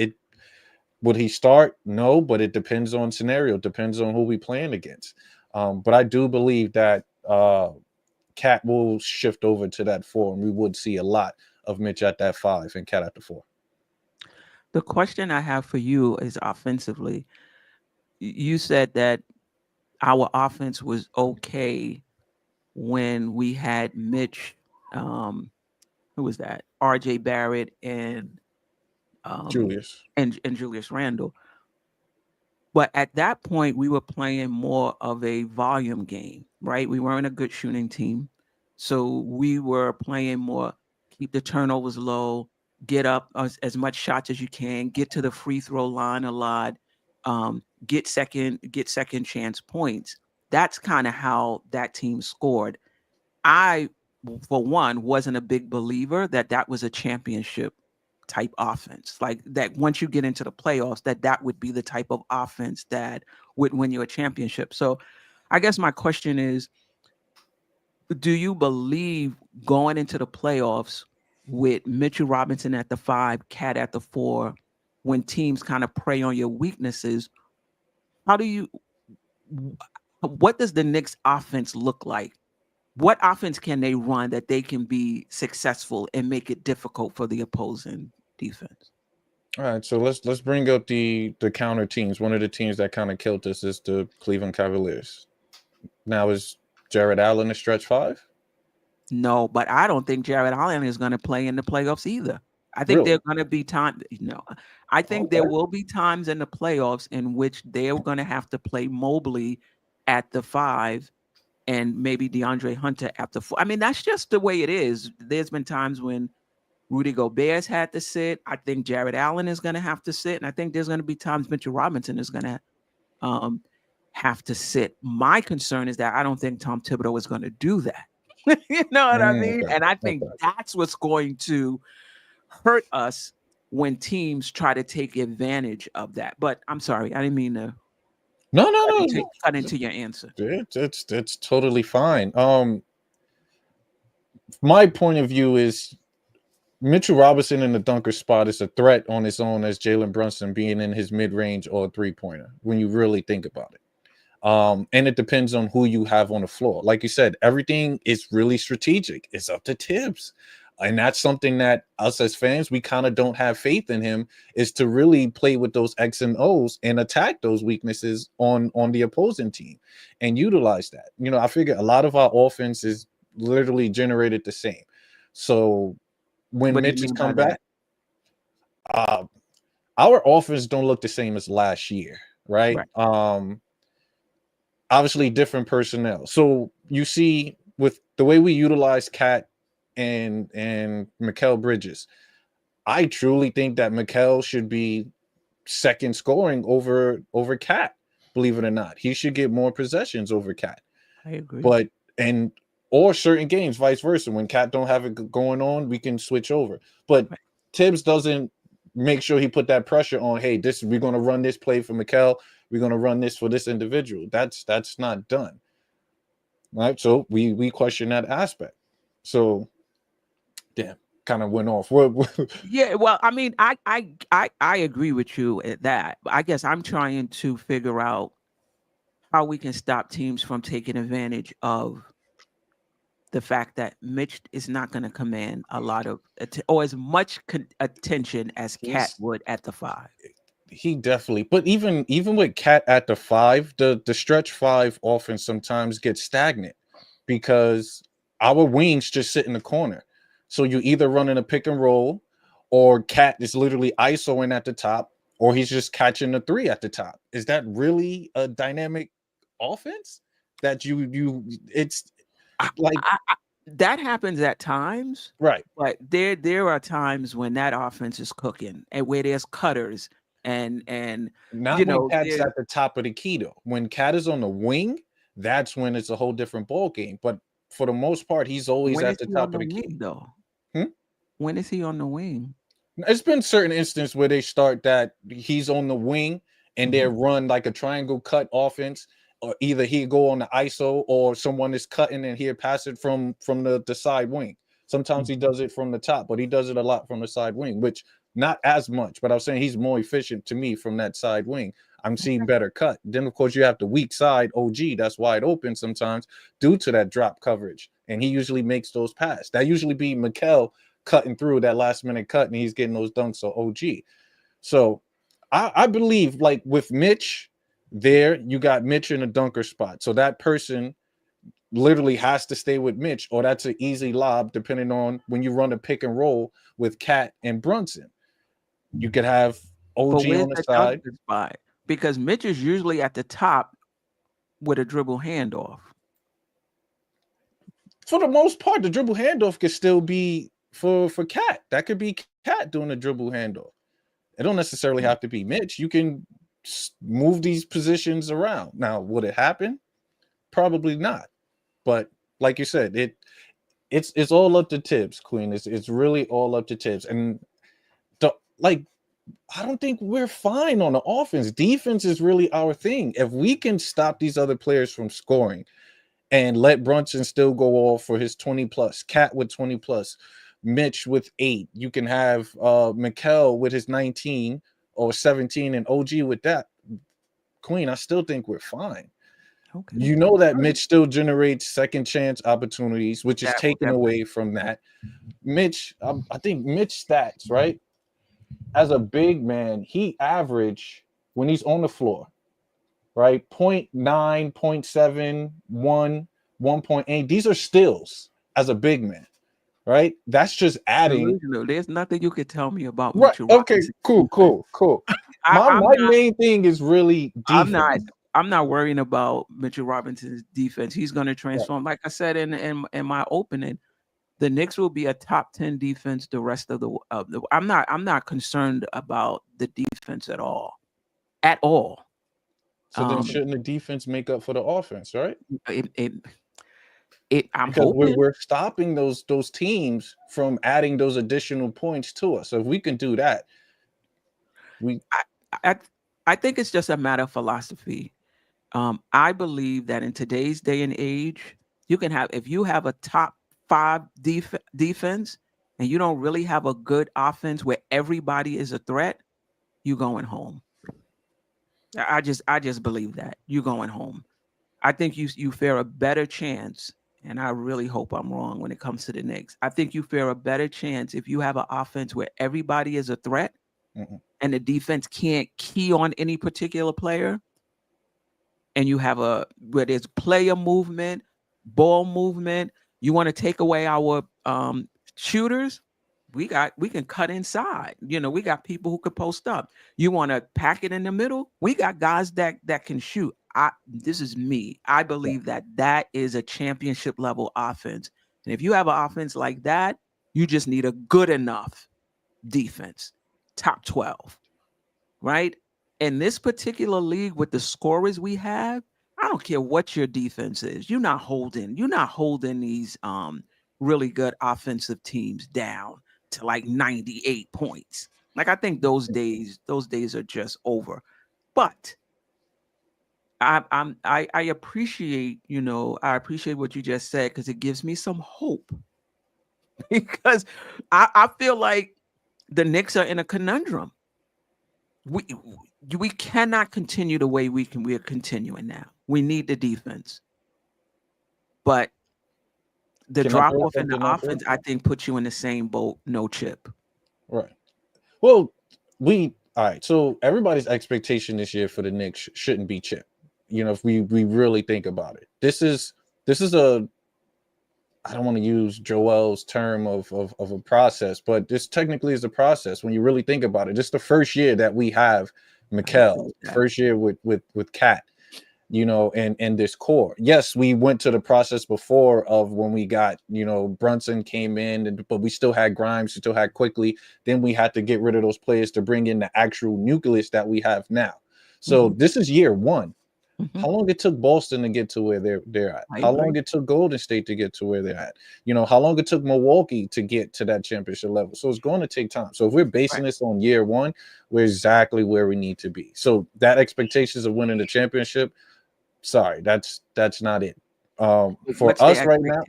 Would he start? No, but it depends on scenario. It depends on who we playing against. But I do believe that Cat will shift over to that 4, and we would see a lot of Mitch at that 5 and Cat at the 4. The question I have for you is offensively. You said that our offense was okay when we had Mitch. Who was that? RJ Barrett and Julius and Julius Randle. But at that point, we were playing more of a volume game, right? We weren't a good shooting team. So we were playing more, keep the turnovers low, get up as much shots as you can, get to the free throw line a lot, get second chance points. That's kind of how that team scored. I, for one, wasn't a big believer that was a championship type offense, like that once you get into the playoffs, that would be the type of offense that would win you a championship. So I guess my question is, do you believe going into the playoffs with Mitchell Robinson at the 5, Cat at the 4, when teams kind of prey on your weaknesses, what does the Knicks offense look like? What offense can they run that they can be successful and make it difficult for the opposing defense? All right, so let's bring up the counter teams. One of the teams that kind of killed us is the Cleveland Cavaliers. Now, is Jared Allen a stretch 5? No, but I don't think Jared Allen is going to play in the playoffs either. I think Really? there are going to be times. No, I think there will be times in the playoffs in which they're going to have to play Mobley at the 5 and maybe DeAndre Hunter at the 4. I mean, that's just the way it is. There's been times when Rudy Gobert's had to sit. I think Jared Allen is going to have to sit. And I think there's going to be times Mitchell Robinson is going to have to sit. My concern is that I don't think Tom Thibodeau is going to do that. You know what I mean? Okay. And I think that's what's going to hurt us when teams try to take advantage of that. But I'm sorry, I didn't mean to No. cut into your answer. It's totally fine. My point of view is Mitchell Robinson in the dunker spot is a threat on his own as Jalen Brunson being in his mid-range or three-pointer when you really think about it. And it depends on who you have on the floor. Like you said, everything is really strategic. It's up to Tibbs. And that's something that us as fans, we kind of don't have faith in him, is to really play with those X and O's and attack those weaknesses on the opposing team and utilize that. You know, I figure a lot of our offense is literally generated the same. So when What do you Mitch has mean by come back, our offense don't look the same as last year, right? Obviously different personnel. So you see with the way we utilize Cat and Mikal Bridges, I truly think that Mikal should be second scoring over Cat. Believe it or not, he should get more possessions over Cat. I agree. But or certain games, vice versa. When Cat don't have it going on, we can switch over. But Tibbs doesn't make sure he put that pressure on. Hey, we're going to run this play for Mikal. We're going to run this for this individual. That's not done. Right. So we question that aspect. So damn, kind of went off. Yeah, well, I mean, I agree with you at that. I guess I'm trying to figure out how we can stop teams from taking advantage of the fact that Mitch is not going to command a lot of or as much attention as Cat would at the 5. He definitely, but even with Cat at the 5, the stretch 5 offense sometimes gets stagnant because our wings just sit in the corner. So you either running a pick and roll, or Cat is literally isoing at the top, or he's just catching the 3 at the top. Is that really a dynamic offense? That it's like that happens at times, right? But there are times when that offense is cooking and where there's cutters and not when Cat's at the top of the key though. When Cat is on the wing, that's when it's a whole different ball game. But for the most part, he's always at the top of the key. Though, when is he on the wing? It's been certain instances where they start that he's on the wing and they run like a triangle cut offense, or either he go on the ISO or someone is cutting and he'll pass it from the side wing. Sometimes he does it from the top, but he does it a lot from the side wing, which not as much. But I was saying he's more efficient to me from that side wing. I'm seeing better cut. Then, of course, you have the weak side OG that's wide open sometimes due to that drop coverage. And he usually makes those passes. That usually be Mikal cutting through that last minute cut and he's getting those dunks on OG. So I believe like with Mitch there, you got Mitch in a dunker spot. So that person literally has to stay with Mitch, or that's an easy lob depending on when you run a pick and roll with Cat and Brunson. You could have OG on the side. Spot? Because Mitch is usually at the top with a dribble handoff. For the most part, the dribble handoff could still be for Cat. That could be Cat doing a dribble handoff. It don't necessarily have to be Mitch. You can move these positions around. Now, would it happen? Probably not. But like you said, it's all up to Tibbs, Queen. It's really all up to Tibbs. And I don't think we're fine on the offense. Defense is really our thing. If we can stop these other players from scoring and let Brunson still go off for his 20 plus, Cat with 20 plus, Mitch with 8, you can have Mikal with his 19 or 17 and OG with that. Queen, I still think we're fine. Okay. You know that Mitch still generates second chance opportunities, which is taken away from that. Mitch, I think Mitch stats, right? As a big man, he average when he's on the floor, right? 0.9, 0.7, 1, 1.8. These are steals as a big man, right? That's just adding. There's nothing you could tell me about right. Mitchell Okay, cool. My main thing is really defense. I'm not worrying about Mitchell Robinson's defense. He's going to transform. Like I said in my opening, the Knicks will be a top 10 defense the rest of the I'm not concerned about the defense at all. So then shouldn't the defense make up for the offense, right? I'm because hoping we're stopping those teams from adding those additional points to us. So if we can do that, We I think it's just a matter of philosophy. I believe that in today's day and age, if you have a top 5 defense and you don't really have a good offense where everybody is a threat, you going home. I just believe that you going home. I think you fare a better chance, and I really hope I'm wrong when it comes to the Knicks. I think you fare a better chance if you have an offense where everybody is a threat and the defense can't key on any particular player, and you have where there's player movement, ball movement. You want to take away our shooters? We can cut inside. We got people who could post up. You want to pack it in the middle? We got guys that can shoot. This is me. I believe that is a championship level offense. And if you have an offense like that, you just need a good enough defense, top 12, right? In this particular league with the scorers we have, I don't care what your defense is. You're not holding these really good offensive teams down to like 98 points. Like, I think those days are just over. But I appreciate, I appreciate what you just said, because it gives me some hope. Because I feel like the Knicks are in a conundrum. We cannot continue the way we're continuing now. We need the defense. But the drop off in the offense, I think, puts you in the same boat, no chip. Right. Well, all right. So everybody's expectation this year for the Knicks shouldn't be chip. If we really think about it. This is I don't want to use Joel's term of a process, but this technically is a process when you really think about it. This is the first year that we have Mikal, first year with Cat, and this core. Yes, we went to the process before of when we got, Brunson came in, but we still had Grimes, we still had Quickly. Then we had to get rid of those players to bring in the actual nucleus that we have now. So this is year one. How long it took Boston to get to where they're at? How long it took Golden State to get to where they're at? How long it took Milwaukee to get to that championship level? So it's going to take time. So if we're basing this on year one, we're exactly where we need to be. So that expectations of winning the championship, sorry, that's not it. For us right now,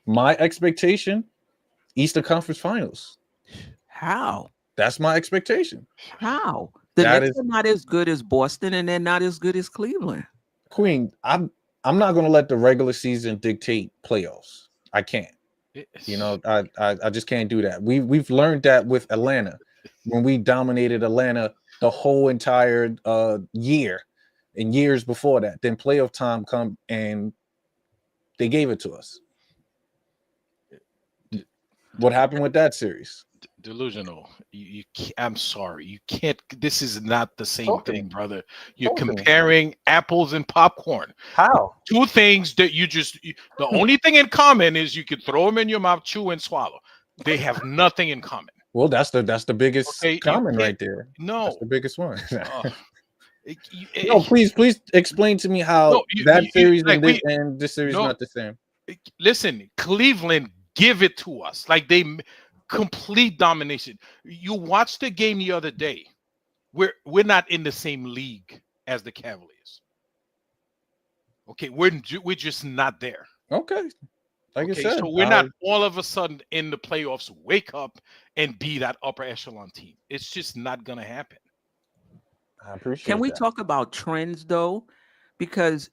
my expectation, Eastern Conference Finals. How? That's my expectation. How? The Knicks are not as good as Boston, and they're not as good as Cleveland. Queen, I'm not going to let the regular season dictate playoffs. I can't. I just can't do that. We've learned that with Atlanta when we dominated Atlanta the whole entire year and years before that. Then playoff time come and they gave it to us. What happened with that series? Delusional. I'm sorry. You can't. This is not the same thing, brother. You're comparing apples and popcorn. How? Two things that the only thing in common is you could throw them in your mouth, chew, and swallow. They have nothing in common. Well, that's the biggest common right there. No, that's the biggest one. No, please explain to me how series and this series not the same. Listen, Cleveland give it to us like they complete domination. You watched the game the other day. We're not in the same league as the Cavaliers. Okay, we're just not there. Okay. Like I said, so we're not all of a sudden in the playoffs, wake up and be that upper echelon team. It's just not going to happen. I appreciate Can we talk about trends, though? Because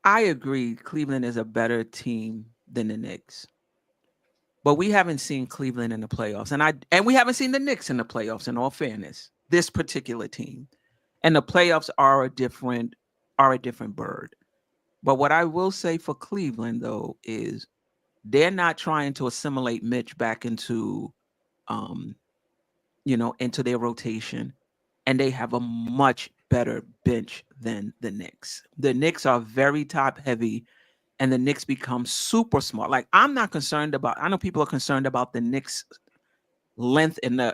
I agree Cleveland is a better team than the Knicks. But we haven't seen Cleveland in the playoffs. And we haven't seen the Knicks in the playoffs, in all fairness, this particular team. And the playoffs are a different bird. But what I will say for Cleveland, though, is they're not trying to assimilate Mitch back into their rotation. And they have a much better bench than the Knicks. The Knicks are very top heavy, and the Knicks become super smart. Like, I'm not concerned about. I know people are concerned about the Knicks' length in the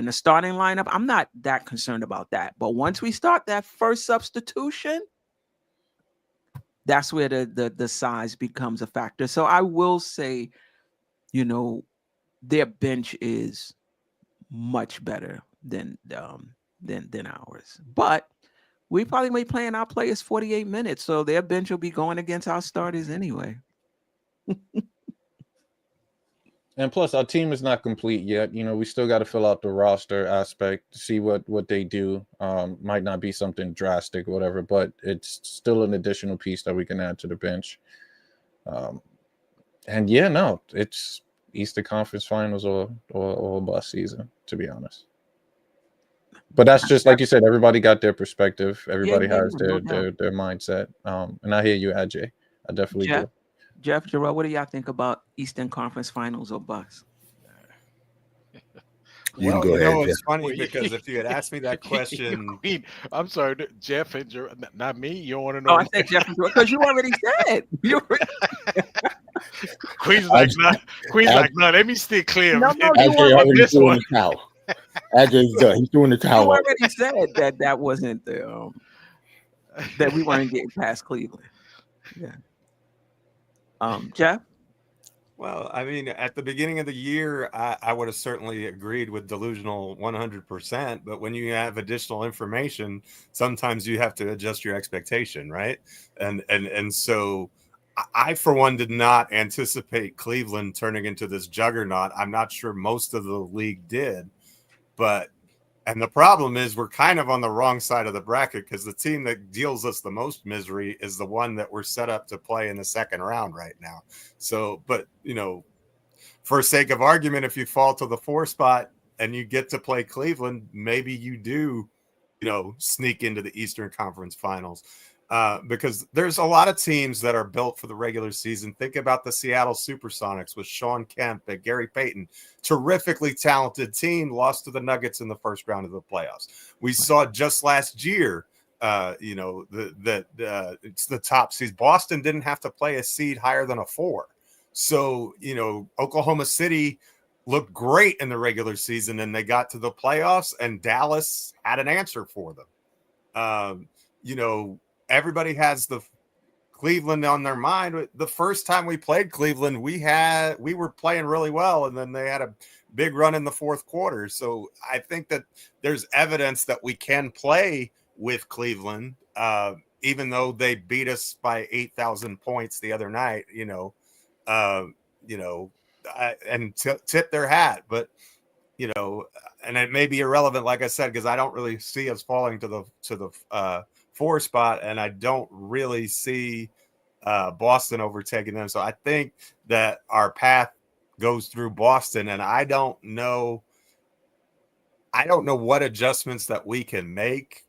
starting lineup. I'm not that concerned about that. But once we start that first substitution, that's where the size becomes a factor. So I will say, their bench is much better than ours. But we probably may playing our players 48 minutes, so their bench will be going against our starters anyway. And plus, our team is not complete yet. You know, we still got to fill out the roster aspect, see what they do. Might not be something drastic, whatever, but it's still an additional piece that we can add to the bench. And yeah, no, it's Eastern Conference Finals or bust season, to be honest. But that's just like you said. Everybody got their perspective. Everybody has no their mindset. And I hear you, Ajay. I definitely do. Jeff, Jarrell, what do y'all think about Eastern Conference Finals or bust? You can go ahead, Jeff. It's funny because if you had asked me that question, I'm sorry, Jeff and not me. You don't want to know? Oh, I said Jeff and Jarrell because you already said. Queen's like, no. Let me stay clear. No, Ajay already threw in the towel. Ajay's done. He's throwing the towel. You already said that wasn't the that we weren't getting past Cleveland. Yeah. Jeff? Well, I mean, at the beginning of the year, I would have certainly agreed with delusional 100%. But when you have additional information, sometimes you have to adjust your expectation, right? And so I, for one, did not anticipate Cleveland turning into this juggernaut. I'm not sure most of the league did. And the problem is we're kind of on the wrong side of the bracket because the team that deals us the most misery is the one that we're set up to play in the second round right now. So, but, you know, for sake of argument, if you fall to the 4 spot and you get to play Cleveland, maybe you do, you know, sneak into the Eastern Conference Finals. Because there's a lot of teams that are built for the regular season. Think about the Seattle Supersonics with Sean Kemp and Gary Payton. Terrifically talented team, lost to the Nuggets in the first round of the playoffs. We saw just last year, you know, it's the top seed. Boston didn't have to play a seed higher than a 4. So, you know, Oklahoma City looked great in the regular season and they got to the playoffs and Dallas had an answer for them. You know, everybody has the Cleveland on their mind. The first time we played Cleveland, we were playing really well, and then they had a big run in the fourth quarter. So I think that there's evidence that we can play with Cleveland, even though they beat us by 8,000 points the other night. And tip their hat, but you know, and it may be irrelevant, like I said, because I don't really see us falling to the 4 spot, and I don't really see Boston overtaking them. So I think that our path goes through Boston, and I don't know what adjustments that we can make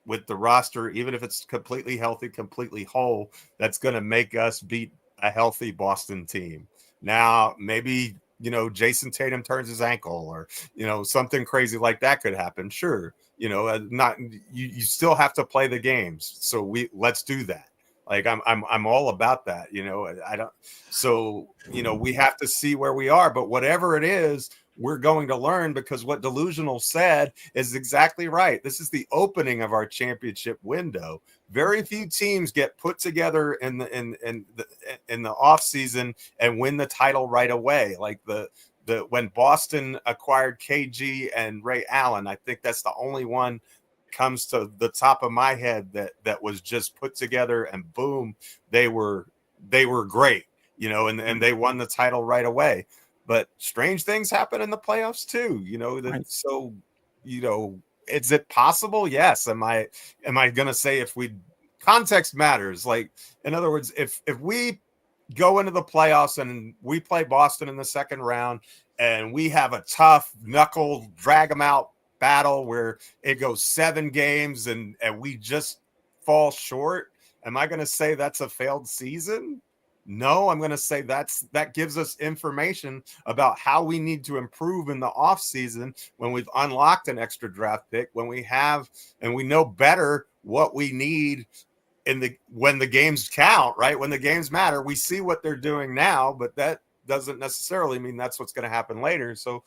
with the roster, even if it's completely healthy, completely whole, that's going to make us beat a healthy Boston team. Now, maybe, you know, Jason Tatum turns his ankle or, you know, something crazy like that could happen. Sure. You know, you still have to play the games. So let's do that. Like I'm all about that. You know, you know, we have to see where we are, but whatever it is, we're going to learn, because what Delusional said is exactly right. This is the opening of our championship window. Very few teams get put together in the off season and win the title right away. Like when Boston acquired KG and Ray Allen, I think that's the only one that comes to the top of my head that was just put together and boom, they were great, you know, and they won the title right away. But strange things happen in the playoffs too, you know. Right. So, you know, is it possible? Yes. Am I going to say context matters? Like, in other words, if we go into the playoffs and we play Boston in the second round and we have a tough knuckle drag them out battle where it goes 7 games and we just fall short, am I going to say that's a failed season? No, I'm going to say that gives us information about how we need to improve in the offseason when we've unlocked an extra draft pick, when we have and we know better what we need when the games count, right? When the games matter, we see what they're doing now, but that doesn't necessarily mean that's what's going to happen later. So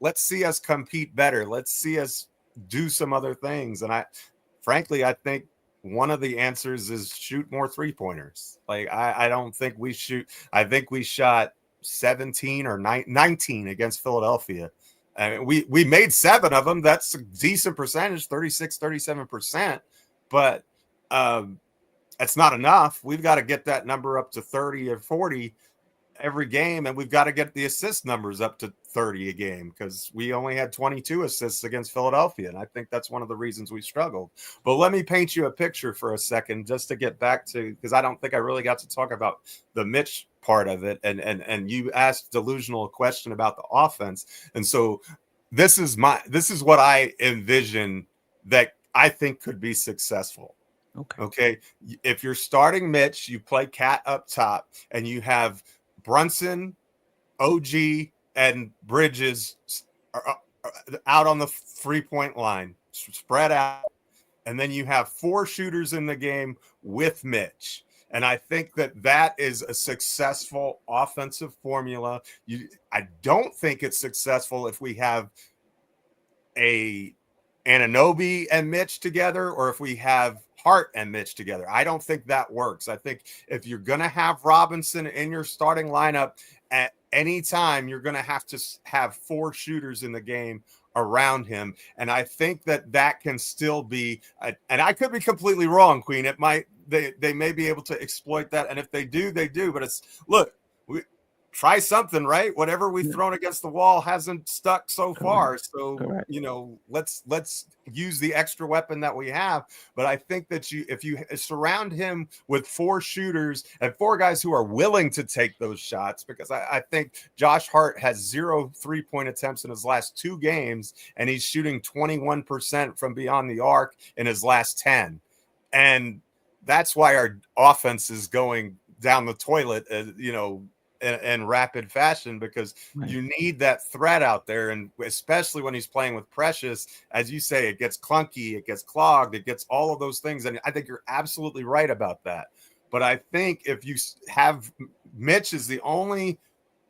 let's see us compete better. Let's see us do some other things. And I think one of the answers is shoot more 3-pointers. Like I don't think we shoot. I think we shot 17 or 19 against Philadelphia. I mean, we made 7 of them. That's a decent percentage, 36, 37%. But that's not enough. We've got to get that number up to 30 or 40 every game, and we've got to get the assist numbers up to 30 a game because we only had 22 assists against Philadelphia, and I think that's one of the reasons we struggled. But let me paint you a picture for a second just to get back to, because I don't think I really got to talk about the Mitch part of it, and you asked delusional a question about the offense, and so this is what I envision that I think could be successful. Okay. If you're starting Mitch, you play Cat up top, and you have Brunson, OG, and Bridges out on the 3-point line, spread out. And then you have 4 shooters in the game with Mitch. And I think that is a successful offensive formula. I don't think it's successful if we have a Anunoby and Mitch together, or if we have Hart and Mitch together. I don't think that works. I think if you're going to have Robinson in your starting lineup at any time, you're going to have 4 shooters in the game around him. And I think that can still be, and I could be completely wrong, Queen. It might, they may be able to exploit that. And if they do, they do. But we try something, right? Whatever we've thrown against the wall hasn't stuck so far. So, let's use the extra weapon that we have. But I think that if you surround him with 4 shooters and 4 guys who are willing to take those shots, because I think Josh Hart has 0 3-point attempts in his last 2 games, and he's shooting 21% from beyond the arc in his last 10. And that's why our offense is going down the toilet, in rapid fashion, because you need that threat out there. And especially when he's playing with Precious, as you say, it gets clunky, it gets clogged, it gets all of those things. And I think you're absolutely right about that. But I think if you have Mitch is the only,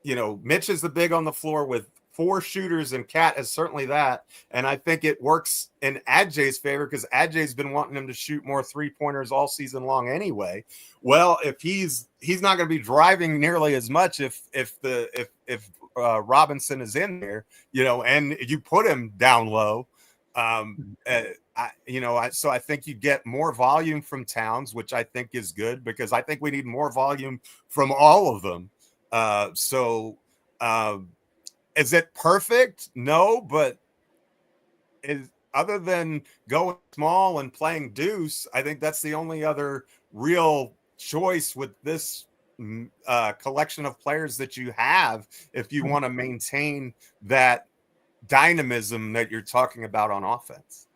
Mitch is the big on the floor with 4 shooters, and Cat is certainly that. And I think it works in Adjay's favor because Adjay's been wanting him to shoot more 3-pointers all season long anyway. Well, if he's not going to be driving nearly as much if Robinson is in there, and you put him down low. So I think you get more volume from Towns, which I think is good because I think we need more volume from all of them. Is it perfect? No, but other than going small and playing deuce, I think that's the only other real choice with this collection of players that you have if you want to maintain that dynamism that you're talking about on offense.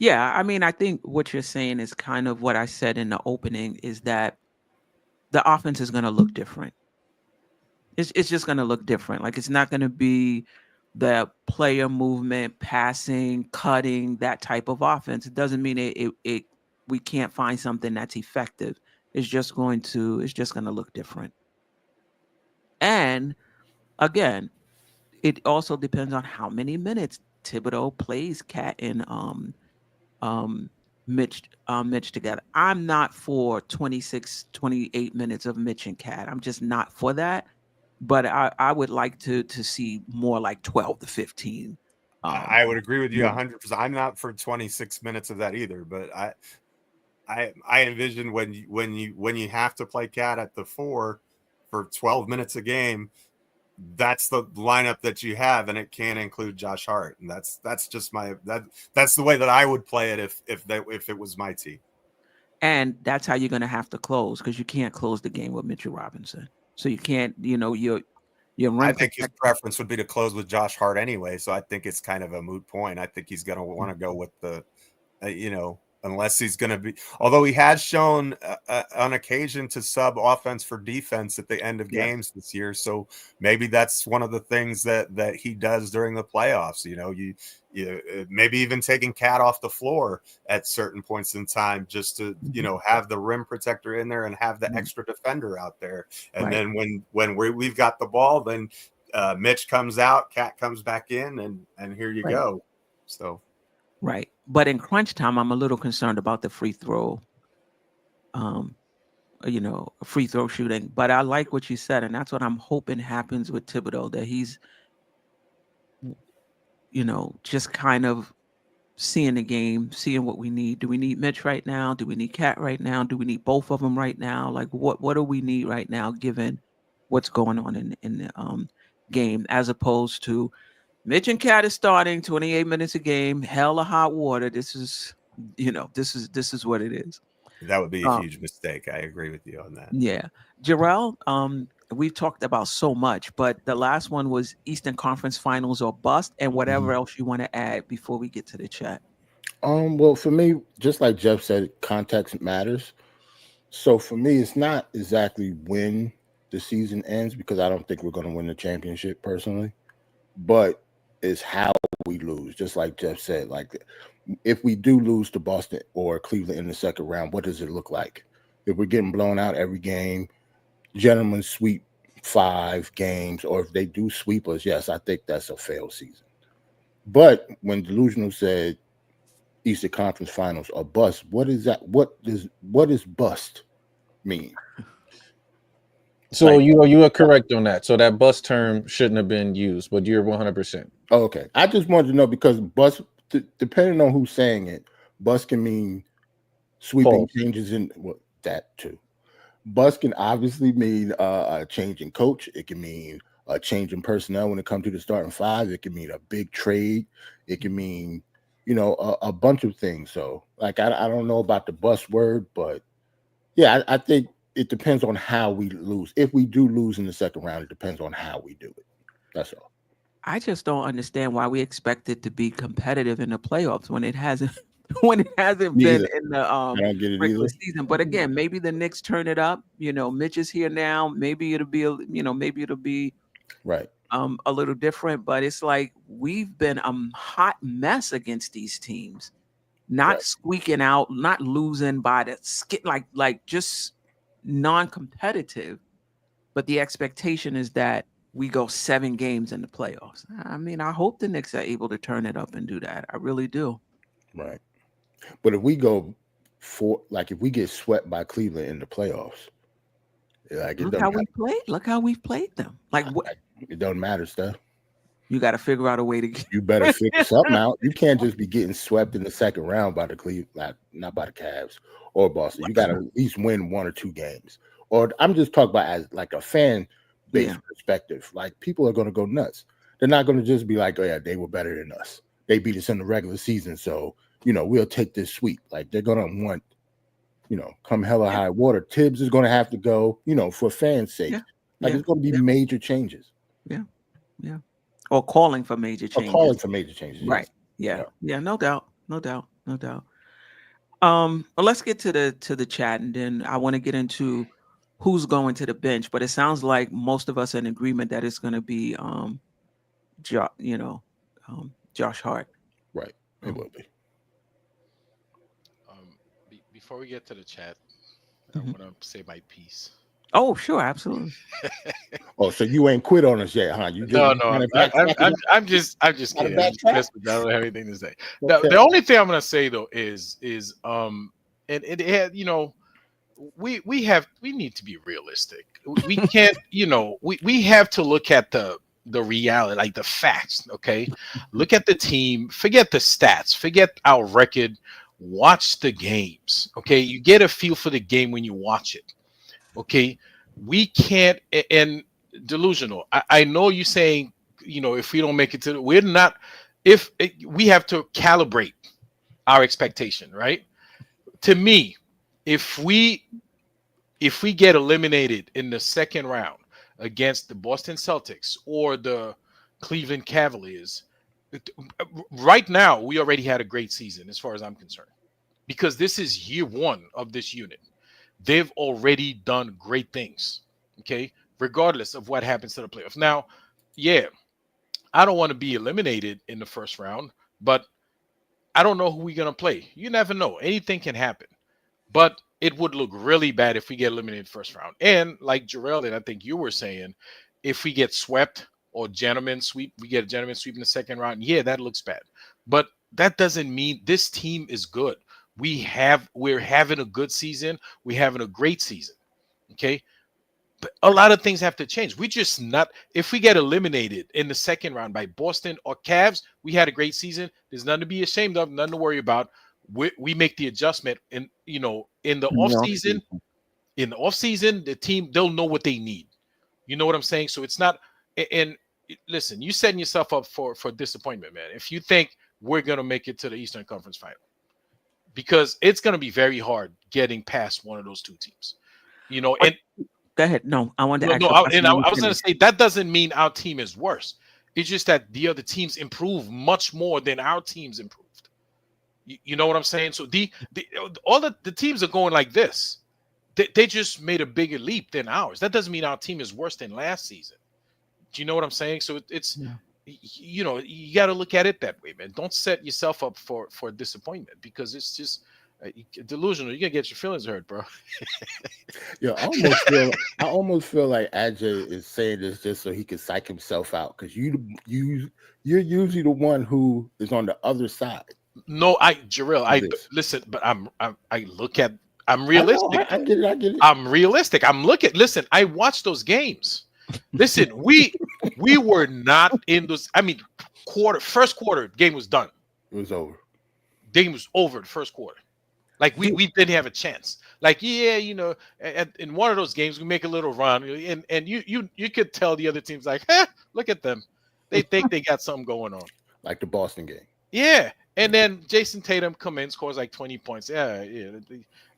Yeah, I mean, I think what you're saying is kind of what I said in the opening, is that the offense is going to look different. It's just going to look different. Like, it's not going to be the player movement, passing, cutting, that type of offense. It doesn't mean we can't find something that's effective. It's just going to look different. And again, it also depends on how many minutes Thibodeau plays Cat and Mitch together. I'm not for 26, 28 minutes of Mitch and Cat. I'm just not for that. But I would like to see more like 12 to 15. I would agree with you 100%. I'm not for 26 minutes of that either. But I envision when you have to play Cat at the 4 for 12 minutes a game, that's the lineup that you have, and it can't include Josh Hart. And that's just that's the way that I would play it if it was my team. And that's how you're going to have to close, because you can't close the game with Mitchell Robinson. So you can't, your I think his preference would be to close with Josh Hart anyway. So I think it's kind of a moot point. I think he's going to want to go with the, unless he's going to be, although he has shown on occasion to sub offense for defense at the end of games this year. So maybe that's one of the things that he does during the playoffs. You maybe even taking Cat off the floor at certain points in time, just to, have the rim protector in there and have the extra defender out there. And then when we've got the ball, then Mitch comes out, Cat comes back in, and here you go. So. Right. But in crunch time, I'm a little concerned about the free throw free throw shooting. But I like what you said, and that's what I'm hoping happens with Thibodeau, that he's, just kind of seeing the game, seeing what we need. Do we need Mitch right now? Do we need Cat right now? Do we need both of them right now? Like, what do we need right now, given what's going on in the game, as opposed to Mitch and Cat is starting 28 minutes a game, hell of hot water. This is, this is what it is. That would be a huge mistake. I agree with you on that. Yeah. Jarrell, we've talked about so much, but the last one was Eastern Conference Finals or bust, and whatever else you want to add before we get to the chat. Well, for me, just like Jeff said, context matters. So for me, it's not exactly when the season ends, because I don't think we're going to win the championship personally, but it's how we lose. Just like Jeff said, like, if we do lose to Boston or Cleveland in the second round, what does it look like? If we're getting blown out every game, gentlemen sweep 5 games, or if they do sweep us, yes, I think that's a failed season. But when Delusional said Eastern Conference Finals or bust, what is that? What does bust mean? So you are correct on that. So that bust term shouldn't have been used, but you're 100%. Oh, okay. I just wanted to know, because bust, depending on who's saying it, bust can mean sweeping changes in that too. Bust can obviously mean a change in coach. It can mean a change in personnel when it comes to the starting 5. It can mean a big trade. It can mean, a bunch of things. So, like, I don't know about the bust word, but yeah, I think it depends on how we lose. If we do lose in the second round, it depends on how we do it. That's all. I just don't understand why we expect it to be competitive in the playoffs when it hasn't been in the regular season. But again, maybe the Knicks turn it up. Mitch is here now. Maybe it'll be right. A little different. But it's like we've been a hot mess against these teams, not squeaking out, not losing by the skin, like just non-competitive. But the expectation is that we go 7 games in the playoffs. I mean, I hope the Knicks are able to turn it up and do that. I really do. Right. But if we go if we get swept by Cleveland in the playoffs, look how we played. Look how we've played them. Like, what? It doesn't matter, stuff. You got to figure out a way to get. You better figure something out. You can't just be getting swept in the second round by the Cleveland, not by the Cavs or Boston. You got to at least win 1 or 2 games. Or I'm just talking about as like a fan-based perspective. Like, people are going to go nuts. They're not going to just be like, oh yeah, they were better than us. They beat us in the regular season, so we'll take this sweep. Like, they're going to want, come hell or high water. Tibbs is going to have to go, for fans' sake. It's going to be major changes. Yeah. Or calling for major changes. Right. Yeah. No doubt. But let's get to the chat, and then I want to get into who's going to the bench. But it sounds like most of us are in agreement that it's going to be Josh Hart. Right. It will be. Before we get to the chat, I want to say my piece. Oh, sure, absolutely. Oh, so you ain't quit on us yet, huh? No. I'm just kidding. I don't have anything to say. Okay. The only thing I'm gonna say though is and it had, we need to be realistic. We can't, we have to look at the reality, like the facts. Okay, look at the team. Forget the stats. Forget our record. Watch the games. Okay, you get a feel for the game when you watch it. Okay, we can't. And Delusional, I know you're saying, if we don't make it to, we're not. If we have to calibrate our expectation, right? To me, if we get eliminated in the second round against the Boston Celtics or the Cleveland Cavaliers, right now we already had a great season as far as I'm concerned, because this is year 1 of this unit. They've already done great things, okay, regardless of what happens to the playoffs. Now, I don't want to be eliminated in the first round, but I don't know who we're going to play. You never know. Anything can happen. But it would look really bad if we get eliminated first round. And like Jarrell, and I think you were saying, if we get swept or gentleman sweep, we get a gentleman sweep in the second round, that looks bad. But that doesn't mean this team is good. We're having a good season. We're having a great season. Okay. But a lot of things have to change. We just not, if we get eliminated in the second round by Boston or Cavs, we had a great season. There's nothing to be ashamed of, nothing to worry about. We make the adjustment in, you know, in the offseason. In the offseason, the team, they'll know what they need. You know what I'm saying? So it's not, and listen, you setting yourself up for disappointment, man. If you think we're gonna make it to the Eastern Conference Final, because it's gonna be very hard getting past one of those two teams. You know, and Go ahead. No, I wanted to no, ask no, you a question. I was gonna say that doesn't mean our team is worse. It's just that the other teams improve much more than our teams improved. You know what I'm saying? So all the teams are going like this. They just made a bigger leap than ours. That doesn't mean our team is worse than last season. Do you know what I'm saying? So it's, you know, you got to look at it that way, man. Don't set yourself up for disappointment, because it's just delusional. You're gonna get your feelings hurt, bro. Yeah, I almost feel like Ajay is saying this just so he can psych himself out, because you're usually the one who is on the other side. No, Jarrell, listen, but I look at, I'm realistic. I get it. I'm realistic. Listen, I watched those games. Listen, we were not in those. I mean, first quarter, game was done. It was over. Game was over the first quarter. Like we didn't have a chance. Like, yeah, you know, in one of those games we make a little run, and you could tell the other team's like, look at them. They think they got something going on. Like the Boston game. Yeah. And then Jason Tatum comes in, scores like 20 points. Yeah.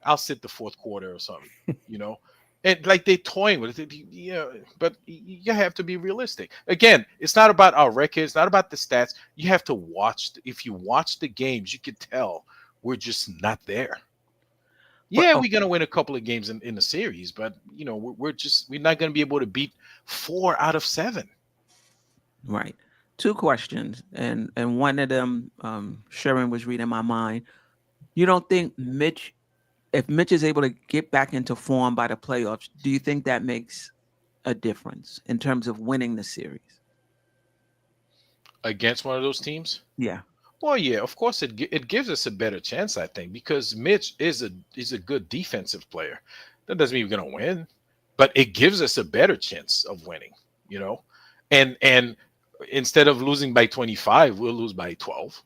I'll sit the fourth quarter or something, you know. And like they toying with it. Yeah, but you have to be realistic. Again, it's not about our record. It's not about the stats. You have to watch. If you watch the games, you could tell we're just not there. Yeah, we're gonna win a couple of games in the series, but you know, we're not gonna be able to beat 4 out of 7. Right. 2 questions, and one of them, Sharon was reading my mind. You don't think if Mitch is able to get back into form by the playoffs, do you think that makes a difference in terms of winning the series against one of those teams? Yeah. Well, yeah, of course it gives us a better chance, I think, because Mitch is a good defensive player. That doesn't mean we're gonna win, but it gives us a better chance of winning, you know. And instead of losing by 25, we'll lose by 12.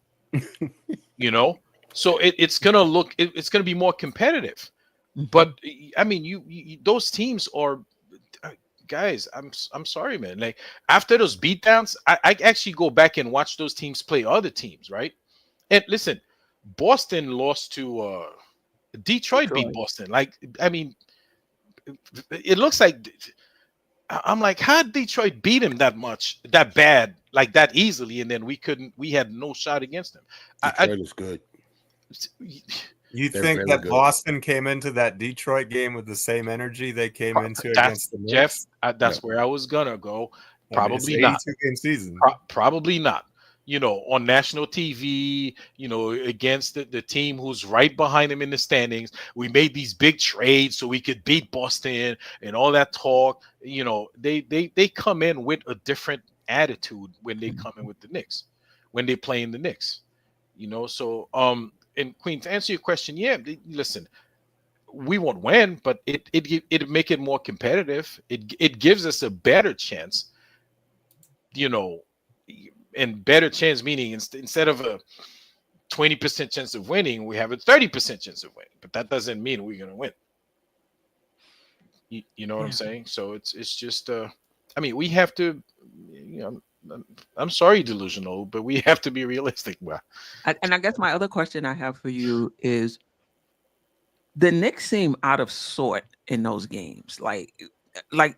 You know, so it's gonna be more competitive. But I mean, you those teams are, guys. I'm sorry, man. Like after those beatdowns, I actually go back and watch those teams play other teams, right? And listen, Boston lost to Detroit beat Boston. Like, I mean, it looks like. I'm like, how did Detroit beat him that bad, like that easily, and then we had no shot against him. Detroit is good. You think that good. Boston came into that Detroit game with the same energy they came into against the Knicks? Jeff, that's where I was gonna go. Probably not. 82-game season. Probably not. You know, on national TV, you know, against the team who's right behind them in the standings. We made these big trades so we could beat Boston and all that talk. You know, they come in with a different attitude when they come in with the Knicks, when they play in the Knicks. You know, so and Queen, to answer your question, yeah, listen, we won't win, but it make it more competitive. It gives us a better chance, you know. And better chance meaning instead of a 20% chance of winning, we have a 30% chance of winning. But that doesn't mean we're going to win. You know what I'm saying? So it's just I mean, we have to, you know, I'm sorry, delusional, but we have to be realistic. Well, and I guess my other question I have for you is, the Knicks seem out of sort in those games. Like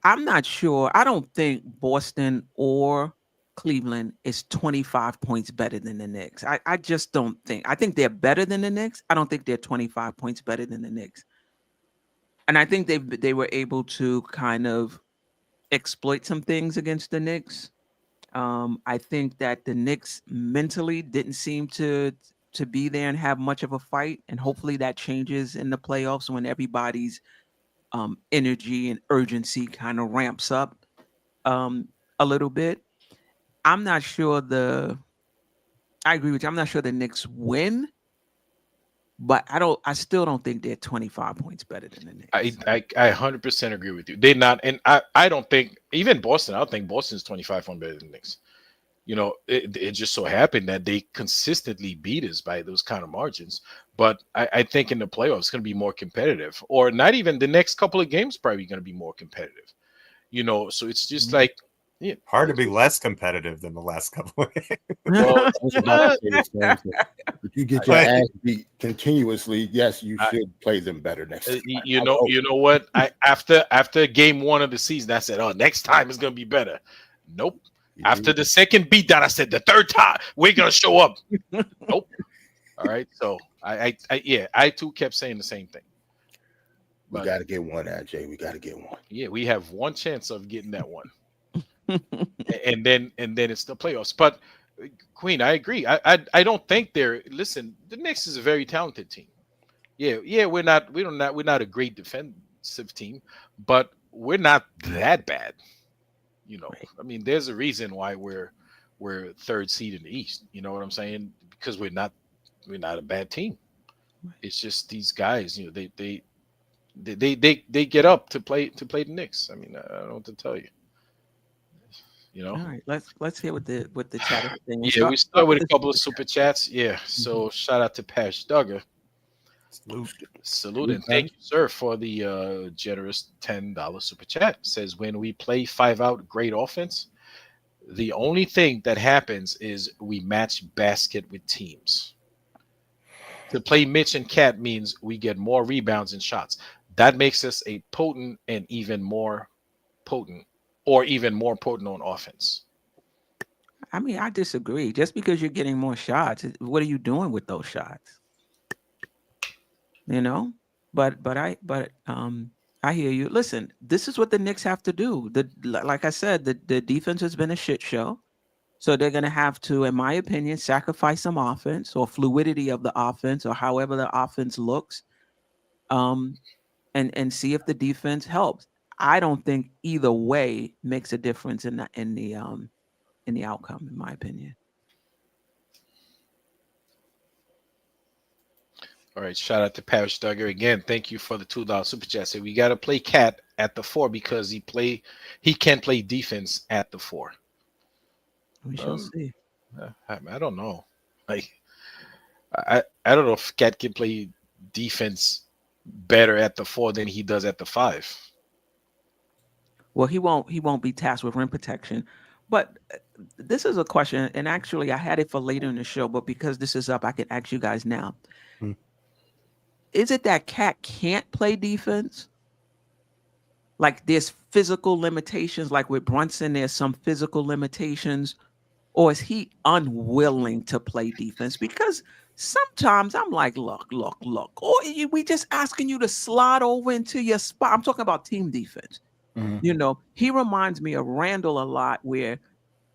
I'm not sure. I don't think Boston or Cleveland is 25 points better than the Knicks. I just don't think. I think they're better than the Knicks. I don't think they're 25 points better than the Knicks. And I think they were able to kind of exploit some things against the Knicks. I think that the Knicks mentally didn't seem to be there and have much of a fight. And hopefully that changes in the playoffs when everybody's energy and urgency kind of ramps up a little bit. I'm not sure I agree with you. I'm not sure the Knicks win, but I still don't think they're 25 points better than the Knicks. I 100% agree with you. They're not, and I don't think even Boston. I don't think Boston's 25 points better than the Knicks. It just so happened that they consistently beat us by those kind of margins. But I think in the playoffs, it's going to be more competitive, or not even the next couple of games, probably going to be more competitive. So it's just like hard to be less competitive than the last couple of games. Well, I was about to say the same thing. If you get your ass beat continuously, yes, you should play them better next time. You know what? After game 1 of the season, I said, "Oh, next time it's going to be better." Nope. After the second beatdown, I said the third time we're gonna show up. Nope. All right. So I too kept saying the same thing. We got to get one out, Jay. We got to get one. Yeah, we have one chance of getting that one, and then it's the playoffs. But Queen, I agree. I don't think they're. Listen, the Knicks is a very talented team. Yeah, we're not a great defensive team, but we're not that bad. I mean, there's a reason why we're third seed in the East. You know what I'm saying? Because we're not a bad team. It's just these guys. They get up to play the Knicks. I mean, I don't know what to tell you. All right, let's hear what the chat is saying. Yeah, we start with a couple of super chats. Yeah, so shout out to Pash Duggar. Salute and thank you, sir, for the generous $10 super chat. Says when we play 5-out great offense, the only thing that happens is we match basket with teams. To play Mitch and Cat means we get more rebounds and shots. That makes us a potent and even more potent on offense. I mean, I disagree. Just because you're getting more shots, what are you doing with those shots? But I hear you. Listen, this is what the Knicks have to do. Like I said, the defense has been a shit show. So they're going to have to, in my opinion, sacrifice some offense or fluidity of the offense or however the offense looks, and see if the defense helps. I don't think either way makes a difference in the outcome, in my opinion. All right, shout out to Parrish Duggar again. Thank you for the $2 super chat. Say we got to play Cat at the 4 because he can't play defense at the 4. We shall see. I don't know. Like I don't know if Cat can play defense better at the 4 than he does at the 5. Well, he won't be tasked with rim protection. But this is a question, and actually I had it for later in the show, but because this is up, I can ask you guys now. Is it that Cat can't play defense? Like there's physical limitations, like with Brunson, there's some physical limitations, or is he unwilling to play defense? Because sometimes I'm like, look, or we just asking you to slide over into your spot. I'm talking about team defense. Mm-hmm. He reminds me of Randall a lot, where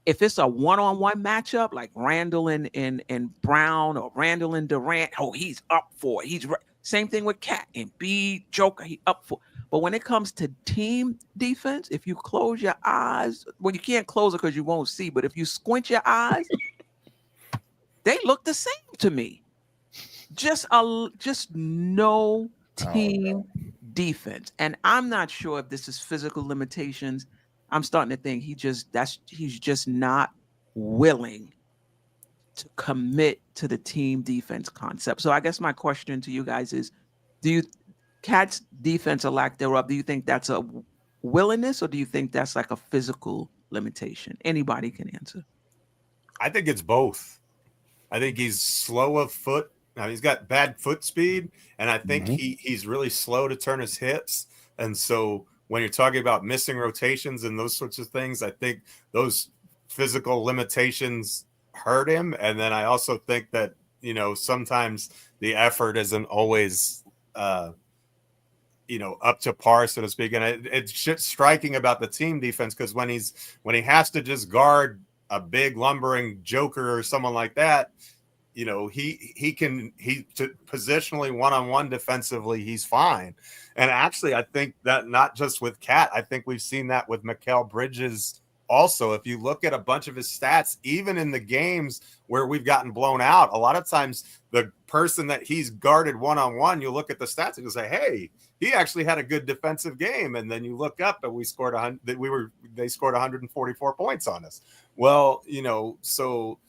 if it's a one-on-one matchup, like Randall and Brown or Randall and Durant, he's up for it. Same thing with Cat and B Joker, he up for it. But when it comes to team defense, if you close your eyes, well, you can't close it because you won't see, but if you squint your eyes, they look the same to me. Just no team defense. And I'm not sure if this is physical limitations. I'm starting to think he's just not willing to commit to the team defense concept. So I guess my question to you guys is, Cat's defense or lack thereof, do you think that's a willingness or do you think that's like a physical limitation? Anybody can answer. I think it's both. I think he's slow of foot. Now he's got bad foot speed, and I think he's really slow to turn his hips. And so when you're talking about missing rotations and those sorts of things, I think those physical limitations hurt him. And then I also think that, sometimes the effort isn't always, up to par, so to speak. And it's just striking about the team defense, because when he has to just guard a big lumbering Joker or someone like that, positionally one-on-one defensively, he's fine. And actually, I think that not just with Cat, I think we've seen that with Mikal Bridges also, if you look at a bunch of his stats, even in the games where we've gotten blown out, a lot of times the person that he's guarded one-on-one, you look at the stats and you say, hey, he actually had a good defensive game. And then you look up and they scored 144 points on us. Well, so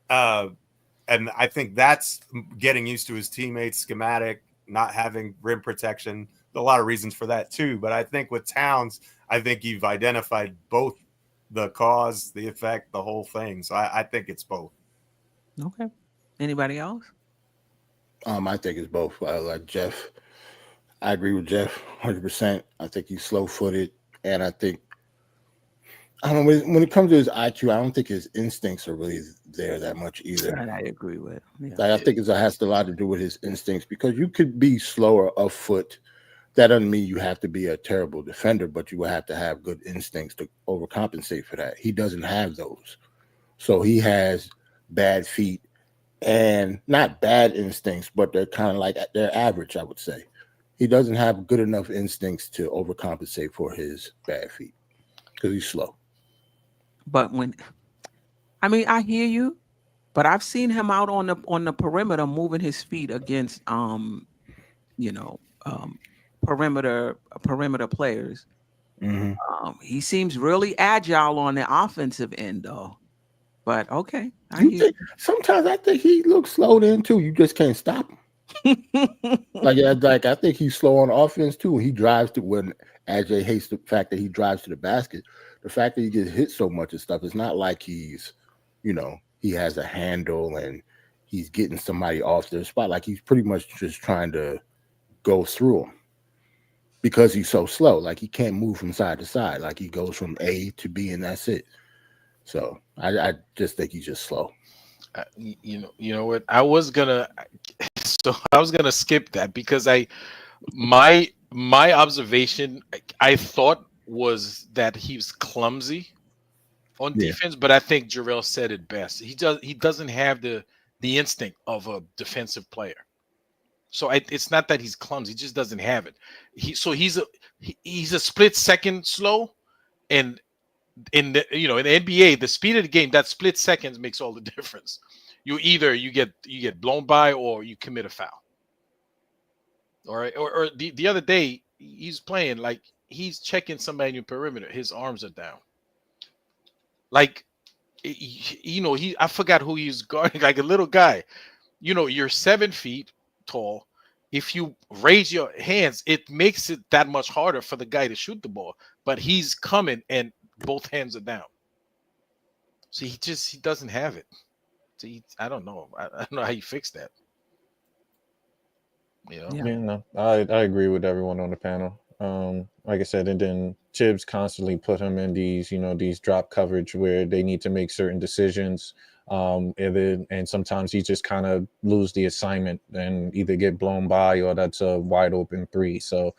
and I think that's getting used to his teammates, schematic, not having rim protection. A lot of reasons for that too. But I think with Towns, I think you've identified both the cause, the effect, the whole thing. So I think it's both. Okay. Anybody else? I think it's both. Like Jeff, I agree with Jeff 100%. I think he's slow-footed, and I think I don't know when it comes to his IQ. I don't think his instincts are really there that much either. That I agree with. Yeah. Like, I think it has a lot to do with his instincts, because you could be slower of foot. That doesn't mean you have to be a terrible defender, but you will have to have good instincts to overcompensate for that. He doesn't have those. So he has bad feet, and not bad instincts, but they're kind of like they're average, I would say. He doesn't have good enough instincts to overcompensate for his bad feet because he's slow. But I hear you, but I've seen him out on the perimeter moving his feet against perimeter players. Mm-hmm. He seems really agile on the offensive end, though. But okay, I hear you. Sometimes I think he looks slowed in too. You just can't stop him. Like I think he's slow on offense too. He drives to when AJ hates the fact that he drives to the basket. The fact that he gets hit so much and stuff, it's not like he's, he has a handle and he's getting somebody off their spot. Like he's pretty much just trying to go through him because he's so slow. Like he can't move from side to side. Like he goes from A to B and that's it. So I just think he's just slow. You know what? I was gonna skip that because my observation I thought was that he was clumsy on defense, but I think Jarrell said it best. He doesn't have the instinct of a defensive player. So it's not that he's clumsy; he just doesn't have it. He's a split second slow, and in the NBA, the speed of the game, that split seconds makes all the difference. You get blown by or you commit a foul. All right. Or the other day he's playing like he's checking somebody in the perimeter. His arms are down. Like I forgot who he's guarding, like a little guy. You're 7 feet tall. If you raise your hands, it makes it that much harder for the guy to shoot the ball. But he's coming and both hands are down. So he doesn't have it. So I don't know. I don't know how you fix that. Yeah, no, I agree with everyone on the panel. Like I said, and then Tibbs constantly put him in these drop coverage where they need to make certain decisions. And sometimes he just kind of lose the assignment and either get blown by or that's a wide open three. So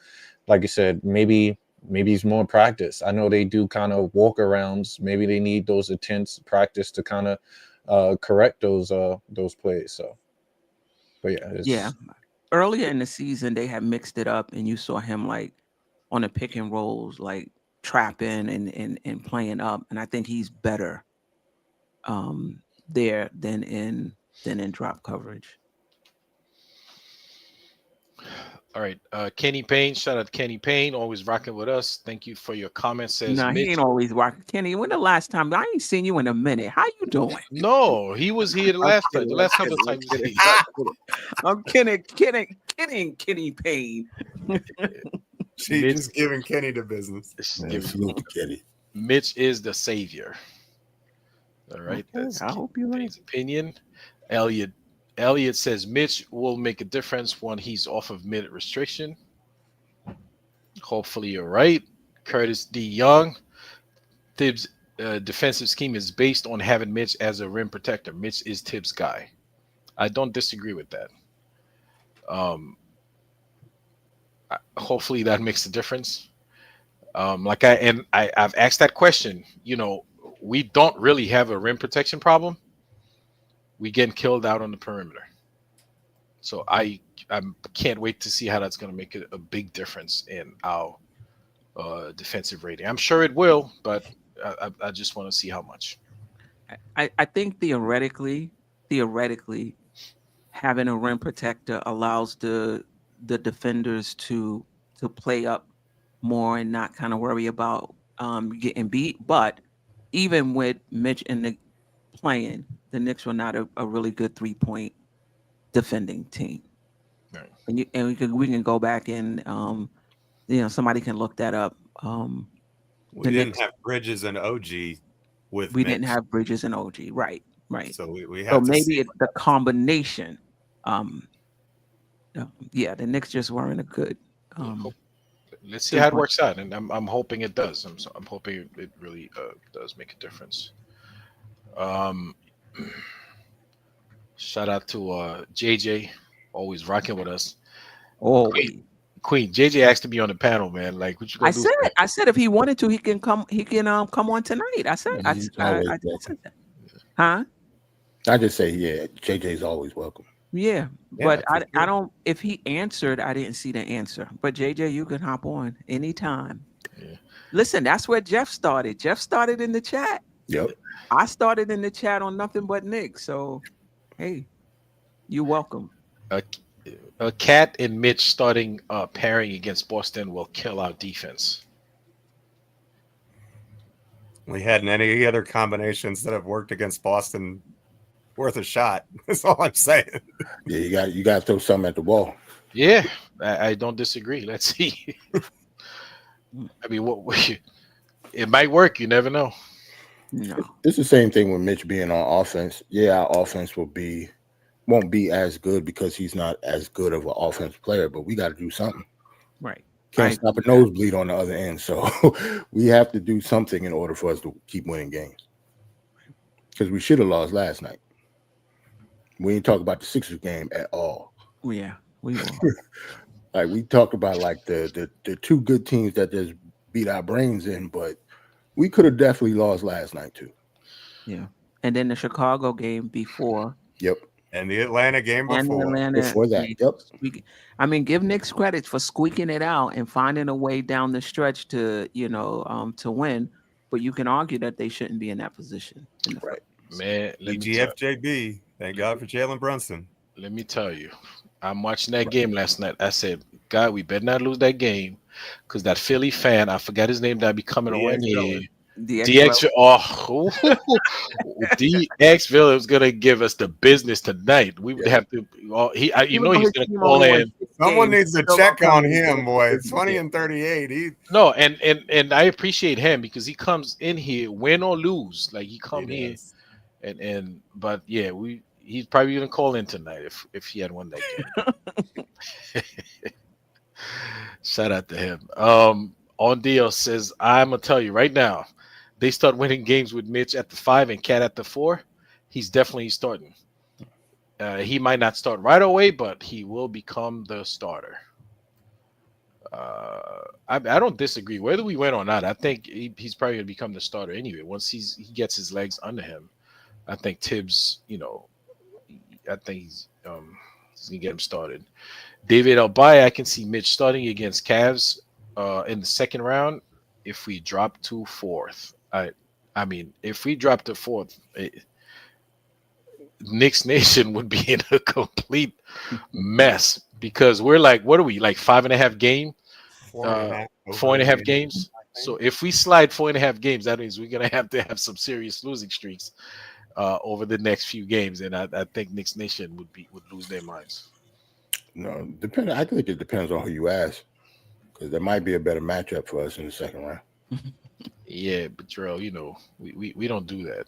like I said, maybe it's more practice. I know they do kind of walk arounds. Maybe they need those intense practice to kind of correct those plays. So, but yeah. Earlier in the season, they had mixed it up, and you saw him like on the pick and rolls, like trapping and playing up. And I think he's better there than in drop coverage. All right, Kenny Payne. Shout out to Kenny Payne, always rocking with us. Thank you for your comments. Says no, Mitch. He ain't always rocking. Kenny, when the last time? I ain't seen you in a minute. How you doing? No, he was here the last time. The last couple of times. I'm Kenny Payne. She just giving Kenny the business. Kenny. Mitch is the savior. All right, okay, that's I hope you're right. Opinion. Elliot says Mitch will make a difference when he's off of minute restriction. Hopefully you're right. Curtis D. Young. Tibbs' defensive scheme is based on having Mitch as a rim protector. Mitch is Tibbs' guy. I don't disagree with that. Hopefully that makes a difference. I've asked that question. We don't really have a rim protection problem. We getting killed out on the perimeter. So I can't wait to see how that's going to make a big difference in our defensive rating. I'm sure it will, but I just want to see how much. I think theoretically, having a rim protector allows the defenders to play up more and not kind of worry about getting beat. But even with Mitch in the playing, the Knicks were not a really good 3-point defending team. Right. And we can go back and somebody can look that up. We The didn't Knicks, have Bridges and OG with we Mitch, didn't have Bridges and OG, right? so we So have to maybe see. it's the combination. Yeah, the Knicks just weren't a good. Let's see how it 3-point. works out, and I'm hoping it does. I'm hoping it really does make a difference. Um, Shout out to JJ, always rocking with us. Oh, Queen JJ asked to be on the panel, man. Like, what you gonna do? I said if he wanted to, he can come. He can come on tonight. I said, He's always I welcome. said that. Huh? I just say, yeah, JJ's always welcome. Yeah, Yeah, but for I sure. don't. If he answered, I didn't see the answer. But JJ, you can hop on anytime. Yeah. Listen, that's where Jeff started. Jeff started in the chat. Yep. I started in the chat on nothing but Nick. So, hey, you're welcome. A Cat and Mitch starting pairing against Boston will kill our defense. We hadn't any other combinations that have worked against Boston worth a shot. That's all I'm saying. Yeah, you got to throw something at the wall. Yeah, I don't disagree. Let's see. I mean, it might work. You never know. No. It's the same thing with Mitch being on offense. Yeah, our offense won't be as good because he's not as good of an offense player, but we got to do something. Right. Can't stop a nosebleed on the other end. So we have to do something in order for us to keep winning games. Because we should have lost last night. We didn't talk about the Sixers game at all. Yeah, we will. Like we talked about like the two good teams that just beat our brains in, but we could have definitely lost last night too. Yeah. And then the Chicago game before. Yep. And the Atlanta game And the before. Atlanta Before that, game. yep. I mean, give Knicks credit for squeaking it out and finding a way down the stretch to win. But you can argue that they shouldn't be in that position. Right. Man, EGFJB. Thank God for Jalen Brunson. let me tell you, I'm watching that game last night. I said, God, we better not lose that game because that Philly fan, I forgot his name, that be coming on here. DX, DXville is gonna give us the business tonight. We would have to. He's gonna call in. Someone needs to check on him, boy. 20 and 38. No, and I appreciate him because he comes in here, win or lose. Like he come here, but yeah, he's probably gonna call in tonight if he had won that game. Shout out to him. On deal says, I'm gonna tell you right now. They start winning games with Mitch at the 5 and Cat at the 4. He's definitely starting. He might not start right away, but he will become the starter. I don't disagree. Whether we win or not, I think he's probably going to become the starter anyway. Once he gets his legs under him, I think Tibbs, I think he's going to get him started. David Albay, I can see Mitch starting against Cavs in the second round if we drop to 4th. I mean, if we drop to 4th, Knicks Nation would be in a complete mess because we're like, what are we, like 5.5 game? 4.5 games. So if we slide 4.5 games, that means we're going to have some serious losing streaks over the next few games. And I think Knicks Nation would lose their minds. No, I think it depends on who you ask because there might be a better matchup for us in the second round. Yeah, but Terrell, we don't do that.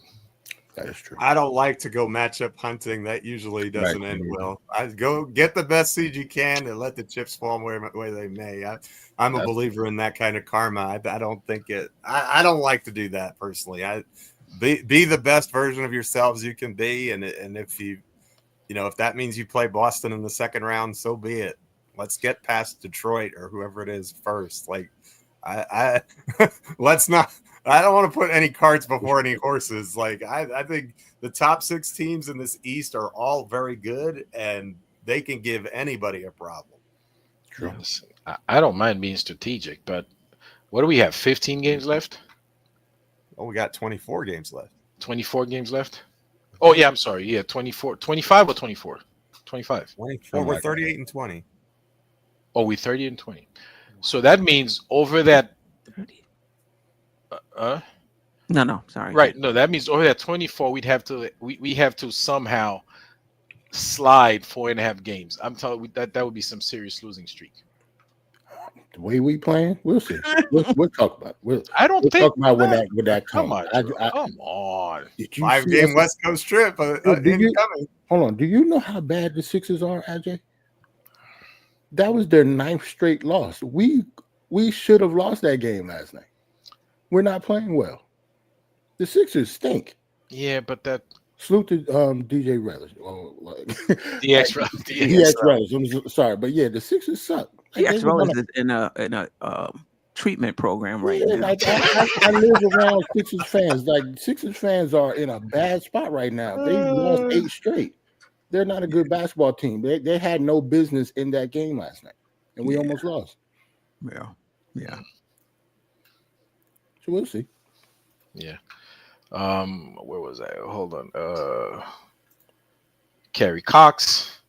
That is true. I don't like to go matchup hunting. That usually doesn't end well. I go get the best seed you can and let the chips fall where they may. I'm a believer in that kind of karma. I don't think it. I don't like to do that personally. Be the best version of yourselves you can be, and if if that means you play Boston in the second round, so be it. Let's get past Detroit or whoever it is first. Like I let's not. I don't want to put any carts before any horses. Like I think the top 6 teams in this East are all very good, and they can give anybody a problem. True. I don't mind being strategic, but what do we have? 15 games left. Oh, we got 24 games left. 24 games left. Oh yeah, I'm sorry. Yeah, 24, 25 or 24? 25. 24. We're 38 and 20. Oh, we 30 and 20. So that means over that. No, sorry. Right. No, that means over that 24, we have to somehow slide 4.5 games. I'm telling you that would be some serious losing streak. The way we playing, we'll see. We'll talk about. I don't We'll think. talk about when that Come comes. on, come on. Did you 5-game see West Coast trip incoming. Hold on. Do you know how bad the Sixers are, AJ? That was their 9th straight loss. We should have lost that game last night. We're not playing well. The Sixers stink. Yeah, but that Salute to DJ Relish. DX Relish. I'm sorry, but yeah, the Sixers suck. DX Relish is in a treatment program right now. Like I live around Sixers fans. Like Sixers fans are in a bad spot right now. They lost 8 straight. They're not a good basketball team. They had no business in that game last night, and we almost lost. Yeah. So we'll see. Yeah. Where was I? Hold on. Kerry Cox.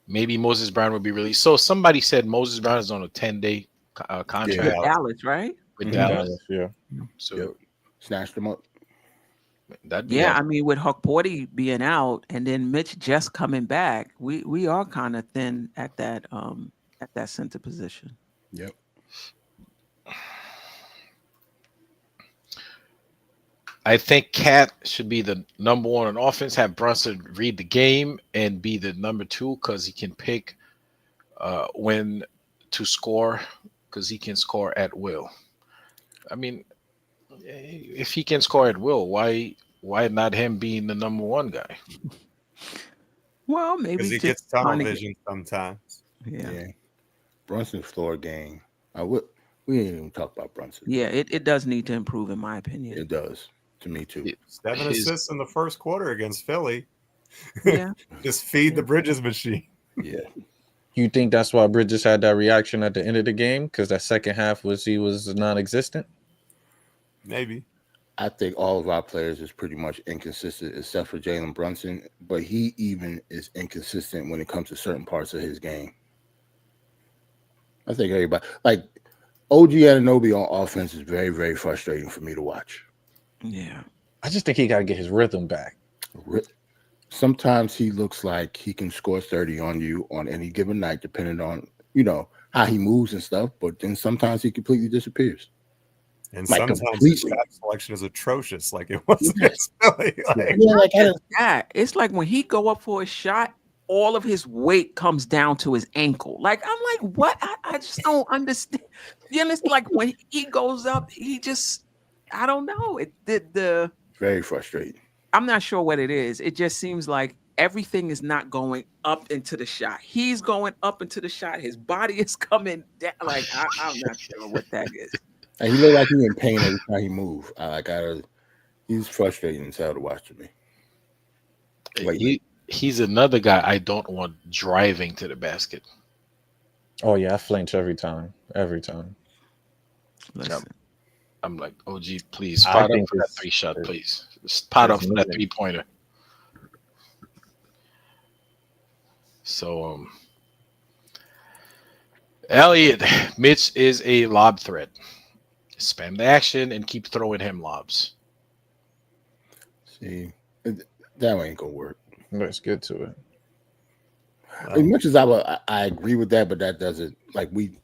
Maybe Moses Brown will be released. So somebody said Moses Brown is on a 10-day contract. With Dallas, right? With Dallas. Yeah. So snatched them up. I mean, with Huck Porty being out and then Mitch just coming back, we are kind of thin at that center position. Yep. I think Cat should be the number 1 on offense, have Brunson read the game and be the number 2 because he can pick when to score because he can score at will. I mean, if he can score at will, why not him being the number 1 guy? Well, maybe because he gets tunnel vision sometimes. Yeah. Brunson's floor game. We didn't even talk about Brunson. Yeah, it does need to improve, in my opinion. It does. To me too. 7 assists in the first quarter against Philly. Yeah. Just feed the Bridges machine. Yeah. You think that's why Bridges had that reaction at the end of the game? Because that second half he was non-existent? Maybe. I think all of our players is pretty much inconsistent except for Jalen Brunson, but he even is inconsistent when it comes to certain parts of his game. I think everybody, like OG Anunoby on offense, is very, very frustrating for me to watch. Yeah. I just think he got to get his rhythm back. Sometimes he looks like he can score 30 on you on any given night, depending on, how he moves and stuff. But then sometimes he completely disappears. And sometimes his shot selection is atrocious, like it wasn't Philly. It's like when he go up for a shot, all of his weight comes down to his ankle. Like, I'm like, what? I just don't understand. It's like when he goes up, he just, I don't know. The very frustrating. I'm not sure what it is. It just seems like everything is not going up into the shot. He's going up into the shot. His body is coming down. Like, I'm not sure what that is. And he look like he's in pain every time he moves. He's frustrating as hell to watch to me. Like, he's another guy I don't want driving to the basket. Oh yeah, I flinch every time. Every time. Listen. I'm like, OG, please spot up for that 3-shot, please. Spot up for that 3-pointer. So, Elliot, Mitch is a lob threat. Spam the action and keep throwing him lobs. See, that ain't gonna work. Let's get to it. As much as I agree with that, but that doesn't, like, we've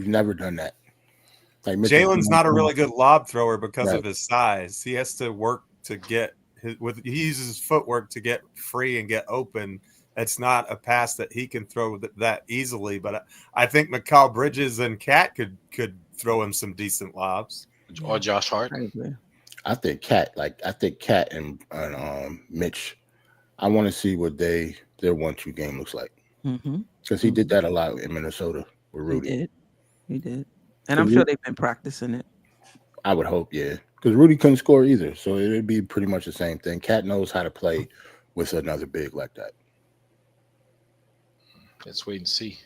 never done that. Like, Jalen's not a really good lob thrower because of his size. He has to work to get he uses his footwork to get free and get open. It's not a pass that he can throw that easily. But I think Mikal Bridges and Cat could throw him some decent lobs. Or Josh Hart. I think Cat and Mitch. I want to see what their 1-2 game looks like. Because he did that a lot in Minnesota with Rudy. He did. And I'm sure they've been practicing it. I would hope, yeah. Because Rudy couldn't score either. So it'd be pretty much the same thing. Cat knows how to play with another big like that. Let's wait and see.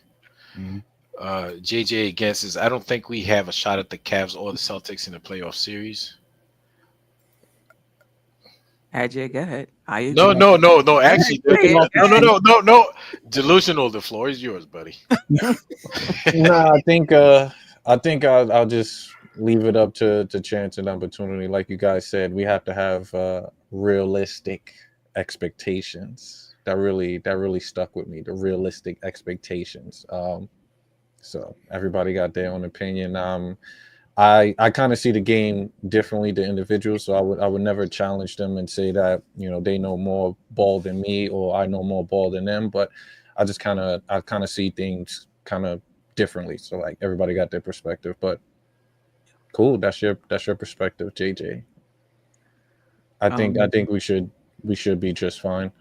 JJ guesses, I don't think we have a shot at the Cavs or the Celtics in the playoff series. Ajay, go ahead. I agree. No. Actually, Say it. no. Delusional. The floor is yours, buddy. No, I think I'll just leave it up to chance and opportunity. Like you guys said, we have to have realistic expectations. That really stuck with me. The realistic expectations. So everybody got their own opinion. I kind of see the game differently to individuals, so I would never challenge them and say that they know more ball than me or I know more ball than them. But I kind of see things kind of differently. So like everybody got their perspective, but cool. That's your perspective, JJ. I think we should be just fine.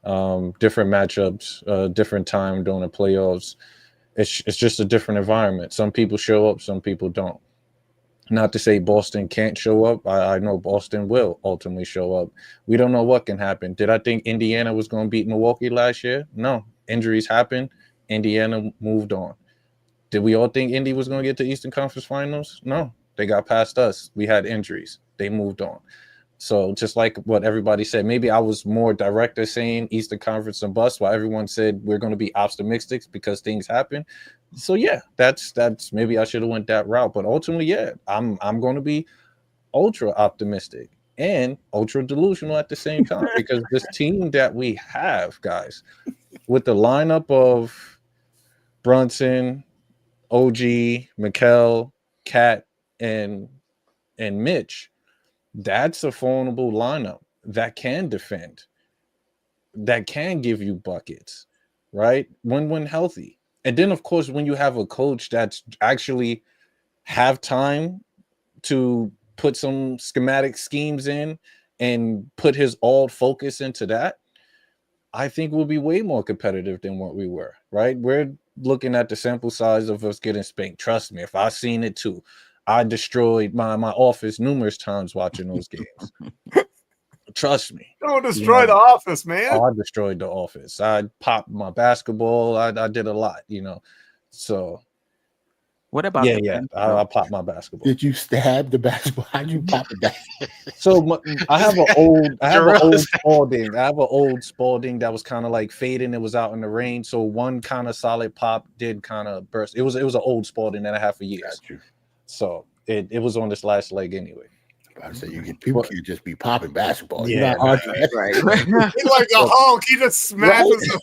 Different matchups, different time during the playoffs. It's just a different environment. Some people show up, some people don't. Not to say Boston can't show up. I know Boston will ultimately show up. We don't know what can happen. Did I think Indiana was going to beat Milwaukee last year? No. Injuries happened. Indiana moved on. Did we all think Indy was going to get to Eastern Conference Finals? No. They got past us. We had injuries. They moved on. So just like what everybody said, maybe I was more direct at saying Eastern Conference and bust, while everyone said we're going to be optimistic because things happen. So yeah, that's maybe I should have went that route, but ultimately, yeah, I'm going to be ultra optimistic and ultra delusional at the same time because this team that we have, guys, with the lineup of Brunson, OG, Mikal, Cat, and Mitch. That's a formidable lineup that can defend, that can give you buckets, right? When healthy. And then, of course, when you have a coach that's actually have time to put some schematic schemes in and put his all focus into that, I think we'll be way more competitive than what we were, right? We're looking at the sample size of us getting spanked. Trust me, if I've seen it too. I destroyed my office numerous times watching those games. Trust me. Don't destroy the office, man. Oh, I destroyed the office. I popped my basketball. I did a lot, So what about I popped my basketball. Did you stab the basketball? How'd you pop it back? So I have an old Spalding. I have an old Spalding that was kind of like fading. It was out in the rain. So one kind of solid pop did kind of burst. It was an old Spalding that I had for years. Got you. So it was on this last leg anyway. I say people can just be popping basketball. Yeah, right. He's like a Hulk. He just smashes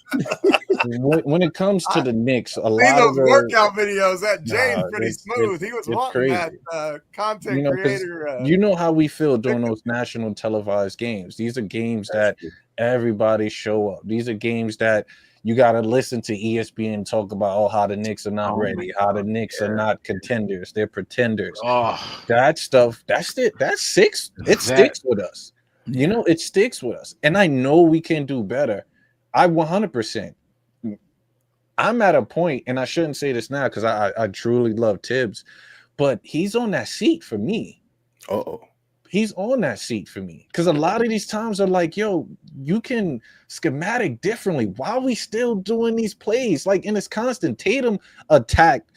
when it comes to the Knicks, a lot those of workout videos. That James pretty smooth. He was wanting crazy. that content creator. You know how we feel during those national televised games. These are games that everybody show up. These are games that you got to listen to ESPN talk about how the Knicks are not ready, how the Knicks are not contenders, they're pretenders. That stuff, that's it. That sticks with us. It sticks with us. And I know we can do better. I 100%. I'm at a point, and I shouldn't say this now because I truly love Tibbs, but he's on that seat for me. He's on that seat for me because a lot of these times are like, yo, you can schematic differently. Why are we still doing these plays? Like, and it's constant. Tatum attacked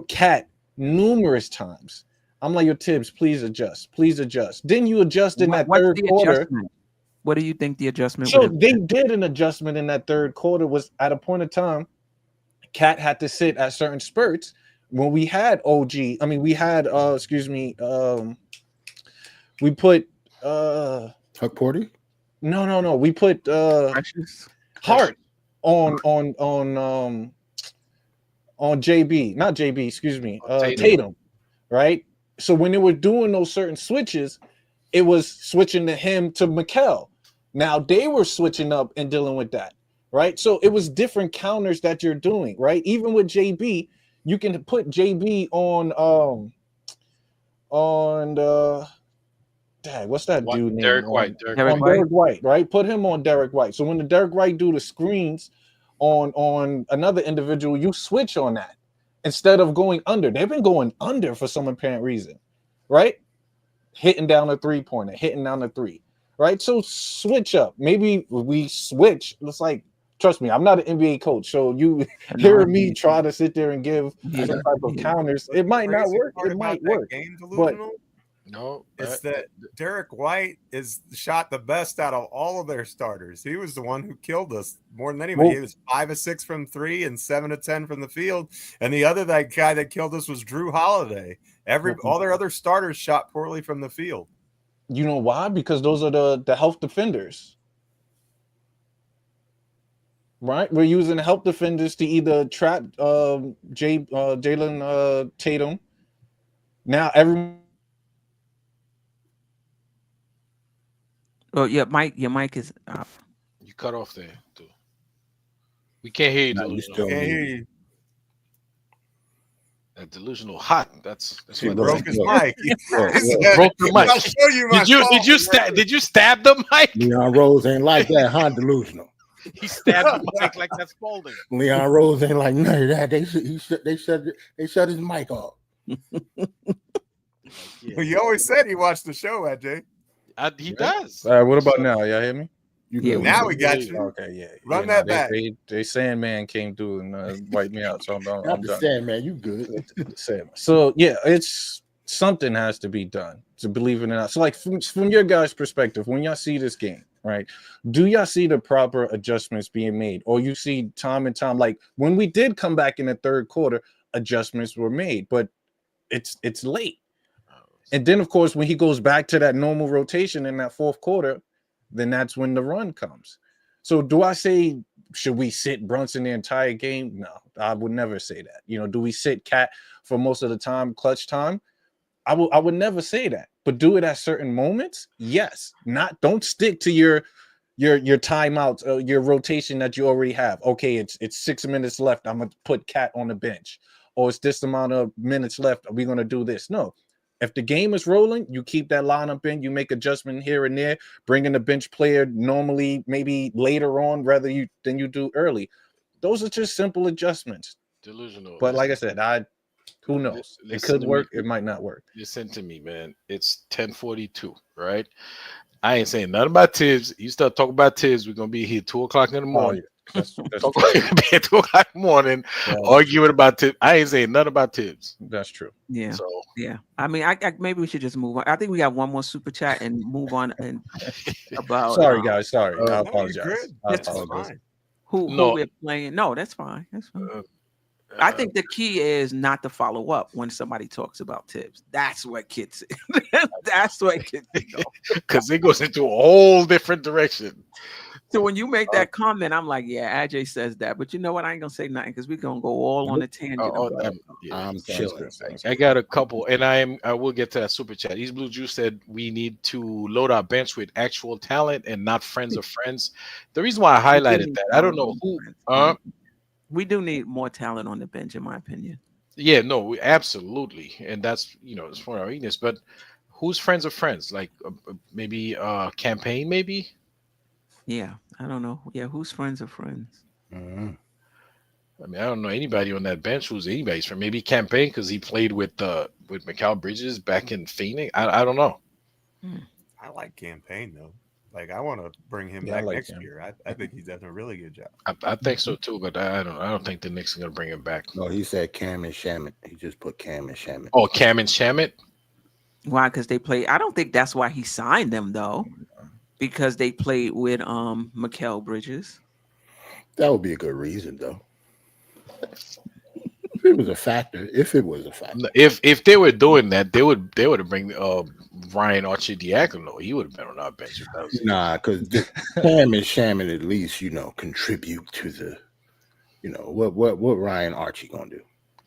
Cat numerous times. I'm like, yo, Tibbs, please adjust. Please adjust. Then you adjust in that third quarter. Adjustment? What do you think the adjustment was? So they did an adjustment in that third quarter was at a point of time, Cat had to sit at certain spurts when we had we had we put Huck Porty? No. We put Hart on JB, not JB, excuse me, Tatum, right? So when they were doing those certain switches, it was switching to him to Mikal. Now they were switching up and dealing with that, right? So it was different counters that you're doing, right? Even with JB, you can put JB on what's that dude name? Derek White, right? Put him on Derek White. So when the Derek White do the screens on another individual, you switch on that instead of going under. They've been going under for some apparent reason, right? Hitting down a 3-pointer, hitting down a 3, right? So switch up. Maybe we switch. It's like, trust me, I'm not an NBA coach, so you hear me try to sit there and give some type of counters. It might not work. It might work, but No, It's that Derek White is shot the best out of all of their starters. He was the one who killed us more than anybody. Well, He was 5 of 6 from 3 and 7 of 10 from the field. And the other that guy that killed us was Drew Holiday. All their other starters shot poorly from the field. you know why? Because those are the help defenders. Right? We're using help defenders to either trap Jalen Tatum. Now everyone. Oh yeah, Mike. Your mic is. You cut off there too. We can't hear you. No, you Delusional. still Can't hear muted. you. That delusional hot. That's He what broke his look. mic. Look. broke the mic. I'll show you my phone. Did you stab the mic? Leon Rose ain't like that, huh? Delusional. He stabbed the mic like that's Spalding. Leon Rose ain't like none of that. They shut his mic off. Well, you always said he watched the show, AJ. He does. What about now? Y'all hear me? You Yeah, good. Now we got you. Okay, yeah. Run You that know, back. They Sandman came through and wiped me out, so I'm Not done. the Sandman, you good. Sandman. So yeah, it's something has to be done to believe it or not. So like from your guys' perspective, when y'all see this game, right? Do y'all see the proper adjustments being made, or you see time and time like when we did come back in the third quarter, adjustments were made, but it's late. And then of course when he goes back to that normal rotation in that fourth quarter, then that's when the run comes. So do I say should we sit Brunson the entire game? No, I would never say that. You know, do we sit Cat for most of the time, clutch time? I would never say that. But do it at certain moments? Yes. Don't stick to your timeouts, your rotation that you already have. Okay, it's 6 minutes left. I'm gonna put Cat on the bench, or it's this amount of minutes left. Are we gonna do this? No. If the game is rolling, you keep that lineup in, you make adjustment here and there, bring in a bench player normally, maybe later on, than you do early. Those are just simple adjustments. Delusional. But like I said, who knows? It could work, it might not work. Listen to me, man. It's 10:42, right? I ain't saying nothing about Tibbs. You start talking about Tibbs, we're gonna be here 2:00 in the morning. That's Talk about at 2:00 in the morning, arguing about Tibbs. I ain't saying nothing about Tibbs. That's true. Yeah. So Yeah. I mean, I maybe we should just move on. I think we got one more super chat and move on and about. Sorry, guys. Sorry, I No, you're apologize. good. I That's apologize. fine. who No. we're playing. No, that's fine. That's fine. I think the key is not to follow up when somebody talks about Tibbs. That's what gets it. That's what gets it. because it goes into a whole different direction. So when you make that comment, I'm like, yeah, Ajay says that, but you know what? I ain't gonna say nothing because we're gonna go all on a tangent. about it. I'm chilling. I got a couple, and I will get to that super chat. East Blue Juice said we need to load our bench with actual talent and not friends of friends. The reason why I highlighted that, I don't know who. We do need more talent on the bench, in my opinion. Yeah, no, absolutely, and that's it's for our weakness. But who's friends of friends? Like maybe campaign, maybe. Yeah, I don't know. Yeah, who's friends of friends? Mm-hmm. I mean, I don't know anybody on that bench who's anybody's friend. Maybe campaign because he played with Mikal Bridges back in Phoenix. I don't know. I like campaign though. Like I want to bring him back next year. I think he's done a really good job. I think so too, but I don't think the Knicks are gonna bring him back. No, he said Cam and Shamit. He just put Cam and Shamit. Oh, Cam and Shamit. Why? Because they play. I don't think that's why he signed them though, because they played with Mikal Bridges. That would be a good reason though. If it was a factor. If they were doing that, they would have bring Ryan Archie-Diacono. He would have been on our bench. Nah, because Cam and Shamit at least contribute to the what Ryan Archie gonna do.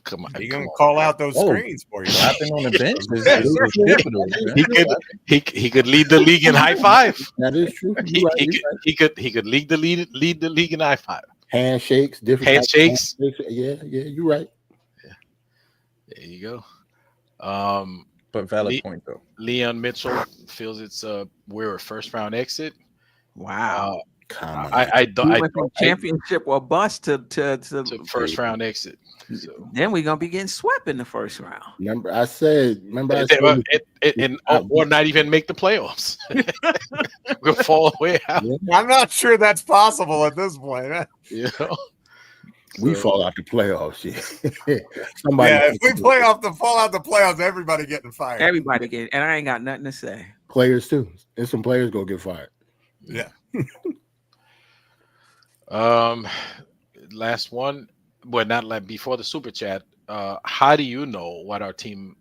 Come on, He gonna call out those screens for you. Rapping on the bench. He could lead the league in high five. That is true. He could lead the league in high five. Handshakes, different handshakes. Yeah, you're right. Yeah. There you go. But valid point though. Leon Mitchell feels it's we're a first round exit. Wow. I went from championship or bust to first round exit. So. Then we're gonna be getting swept in the first round. Remember, I said, or not even make the playoffs. We'll fall way out. I'm not sure that's possible at this point. We So- fall out the playoffs. Yeah. Somebody Yeah, if we fall out the playoffs, everybody getting fired. Everybody get, and I ain't got nothing to say. players too. And some players gonna get fired. Yeah. Last one, but not like before the super chat. How do you know what our team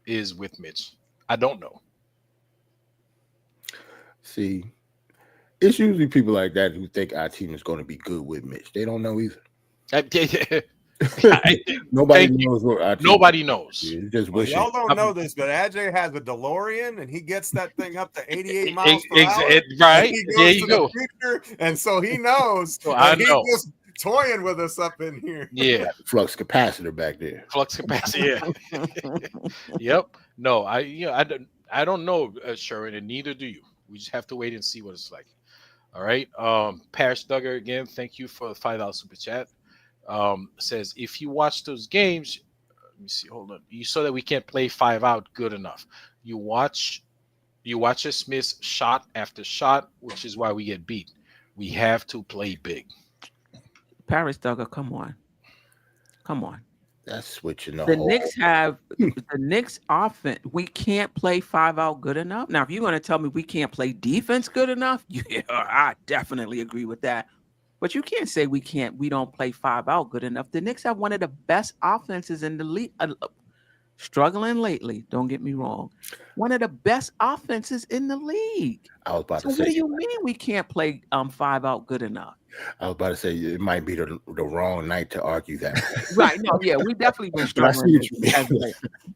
is with Mitch? I don't know. See, it's usually people like that who think our team is going to be good with Mitch. They don't know either. Nobody Thank you. knows what our team Nobody knows. is. Just Well, wishing. y'all don't know this, but Ajay has a DeLorean, and he gets that thing up to 88 miles per hour. Right. He goes There to you the go. future, and so he knows. So I and he's know. just toying with us up in here. Yeah. Flux capacitor back there. Flux capacity. Yeah. Yep. No, I don't know, Sharon, and neither do you. We just have to wait and see what it's like. All right. Parrish Duggar again. Thank you for the $5 super chat. Says if you watch those games, let me see. Hold on. You saw that we can't play 5 out good enough. You watch us miss shot after shot, which is why we get beat. We have to play big. Paris Duggar, come on. That's switching the The whole. Knicks have the Knicks offense. We can't play 5 out good enough. Now, if you're going to tell me we can't play defense good enough, yeah, I definitely agree with that. But you can't say we don't play 5 out good enough. The Knicks have one of the best offenses in the league. Struggling lately, don't get me wrong. One of the best offenses in the league. I was about So to say. what do you mean we can't play 5 out good enough? I was about to say it might be the wrong night to argue that. Right. No, yeah, we definitely been But I see struggling. what you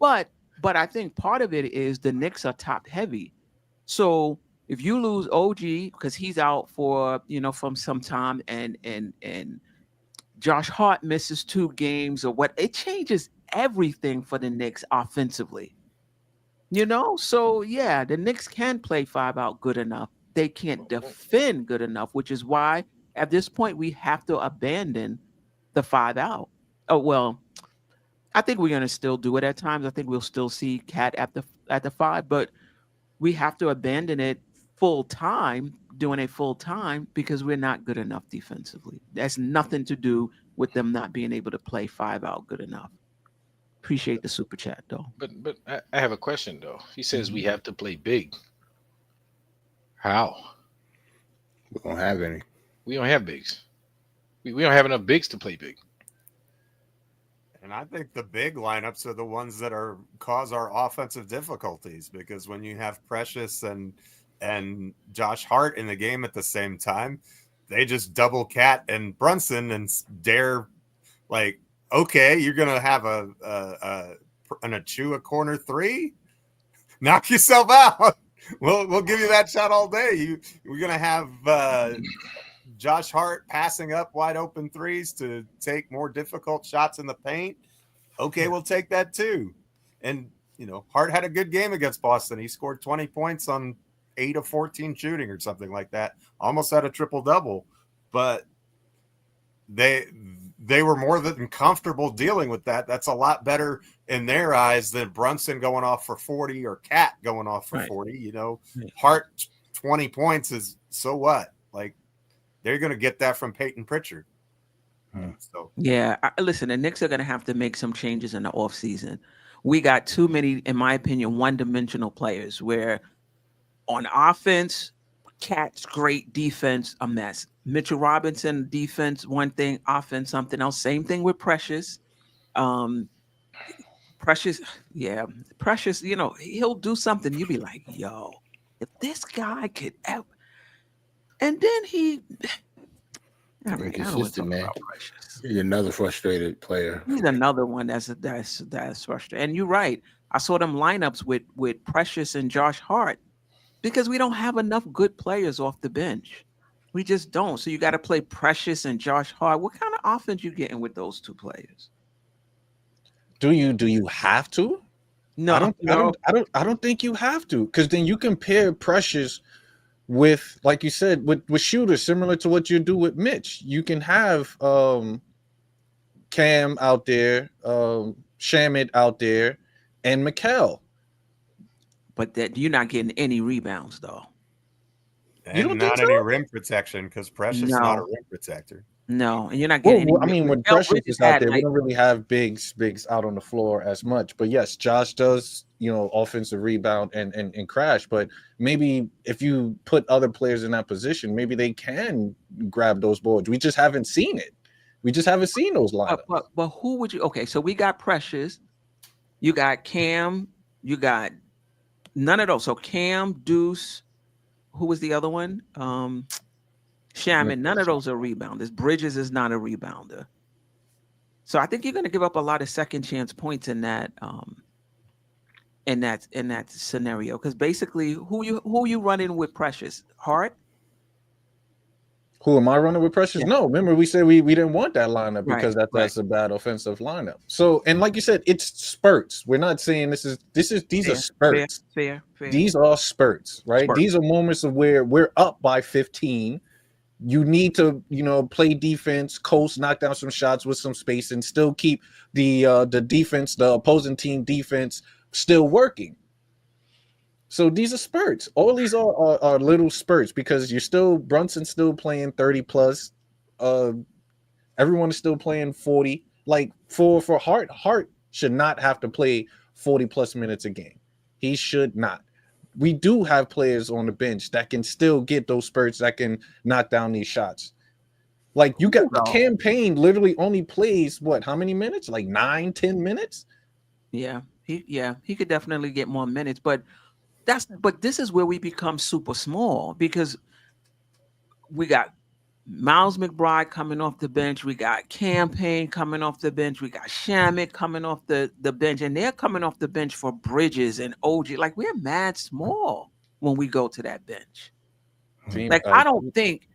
mean. But I think part of it is the Knicks are top heavy. So if you lose OG because he's out for from some time and Josh Hart misses 2 games or what, it changes everything for the Knicks offensively. So yeah, the Knicks can play 5 out good enough. They can't defend good enough, which is why at this point we have to abandon the 5 out. Oh well, I think we're gonna still do it at times. I think we'll still see Cat at the 5, but we have to abandon it doing it full time because we're not good enough defensively. That's nothing to do with them not being able to play 5 out good enough. Appreciate the super chat though. But I have a question though. He says we have to play big. How? We don't have any. We don't have bigs. We don't have enough bigs to play big. And I think the big lineups are the ones that cause our offensive difficulties, because when you have Precious and Josh Hart in the game at the same time, they just double Cat and Brunson and dare, like, okay, you're gonna have an Achua corner 3, knock yourself out. We'll give you that shot all day. We're gonna have Josh Hart passing up wide open 3s to take more difficult shots in the paint. Okay, we'll take that too. And Hart had a good game against Boston. He scored 20 points on 8 of 14 shooting or something like that. Almost had a triple-double. But they were more than comfortable dealing with that. That's a lot better in their eyes than Brunson going off for 40 or Cat going off for 40. Hart 20 points is so what? Like, they're going to get that from Peyton Pritchard. So yeah, listen, the Knicks are going to have to make some changes in the offseason. We got too many, in my opinion, one-dimensional players where on offense, Cat's great, defense, a mess. Mitchell Robinson, defense, one thing, offense, something else. Same thing with Precious. Precious, he'll do something. You'll be like, yo, if this guy could ever. And then he. Inconsistent, man. He's another frustrated player. He's another one that's frustrating. And you're right. I saw them lineups with Precious and Josh Hart because we don't have enough good players off the bench. We just don't. So you got to play Precious and Josh Hart. What kind of offense you getting with those 2 players? Do you have to? No, I don't think you have to, because then you compare Precious with, like you said, with shooters similar to what you do with Mitch. You can have Cam out there, Shamit out there, and Mikal. But that you're not getting any rebounds though. And not any rim protection, because Precious is not a rim protector. No, and you're not getting Well, I any. mean, when Mel Precious Bridges is out had there, we like don't really have bigs out on the floor as much. But yes, Josh does, offensive rebound and crash. But maybe if you put other players in that position, maybe they can grab those boards. We just haven't seen it. We just haven't seen those lineups. but who would you? Okay, so we got Precious, you got Cam, you got none of those. So Cam, Deuce, who was the other one? Shaman. None of those are rebounders. Bridges is not a rebounder. So I think you're going to give up a lot of second chance points in that scenario, because basically who you running with Precious? Hart? Who am I running with Precious? Yeah. No, remember we said we didn't want that lineup because Right, that's a bad offensive lineup. So, and like you said, it's spurts. We're not saying these are spurts. Fair. These are spurts, right? Spurts. These are moments of where we're up by 15. You need to, play defense, coast, knock down some shots with some space, and still keep the defense, the opposing team defense, still working. So these are spurts. All these are little spurts because Brunson's still playing 30 plus. Everyone is still playing 40. Like for Hart should not have to play 40 plus minutes a game. He should not. We do have players on the bench that can still get those spurts, that can knock down these shots. Like you got Campaign literally only plays how many minutes? Like 9-10 minutes? Yeah, he could definitely get more minutes, but this is where we become super small, because we got Miles McBride coming off the bench, we got Campaign coming off the bench, we got Shamet coming off the bench, and they're coming off the bench for Bridges and OG. Like, we're mad small when we go to that bench. Like, I don't think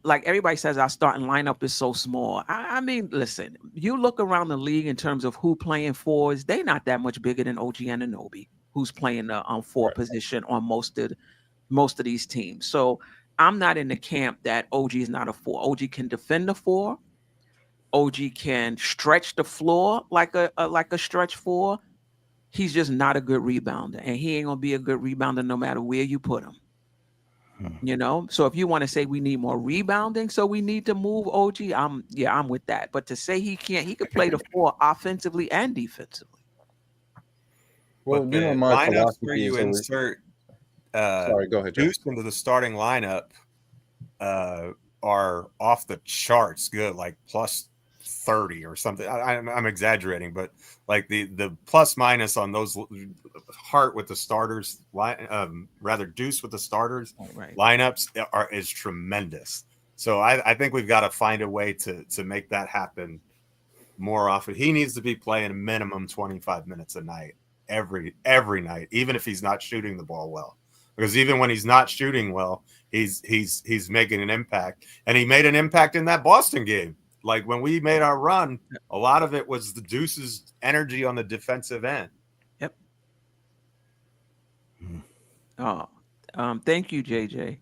like everybody says our starting lineup is so small. I mean, listen, you look around the league in terms of who playing fours, they not that much bigger than OG Anunoby, who's playing the four position on most of these teams. So I'm not in the camp that OG is not a four. OG can defend the four. OG can stretch the floor like a stretch four. He's just not a good rebounder, and he ain't gonna be a good rebounder no matter where you put him. So if you want to say we need more rebounding, so we need to move OG, I'm with that. But to say he could play the four offensively and defensively. Well, the lineups where you insert sorry, go ahead, Deuce into the starting lineup are off the charts good, like plus 30 or something. I'm exaggerating, but like the plus minus on those Hart with the starters, rather Deuce with the starters lineups is tremendous. So I think we've got to find a way to make that happen more often. He needs to be playing a minimum 25 minutes a night, every night, even if he's not shooting the ball well. Because even when he's not shooting well, he's making an impact, and he made an impact in that Boston game. Like when we made our run, a lot of it was the Deuce's energy on the defensive end. Yep. Oh, thank you, JJ.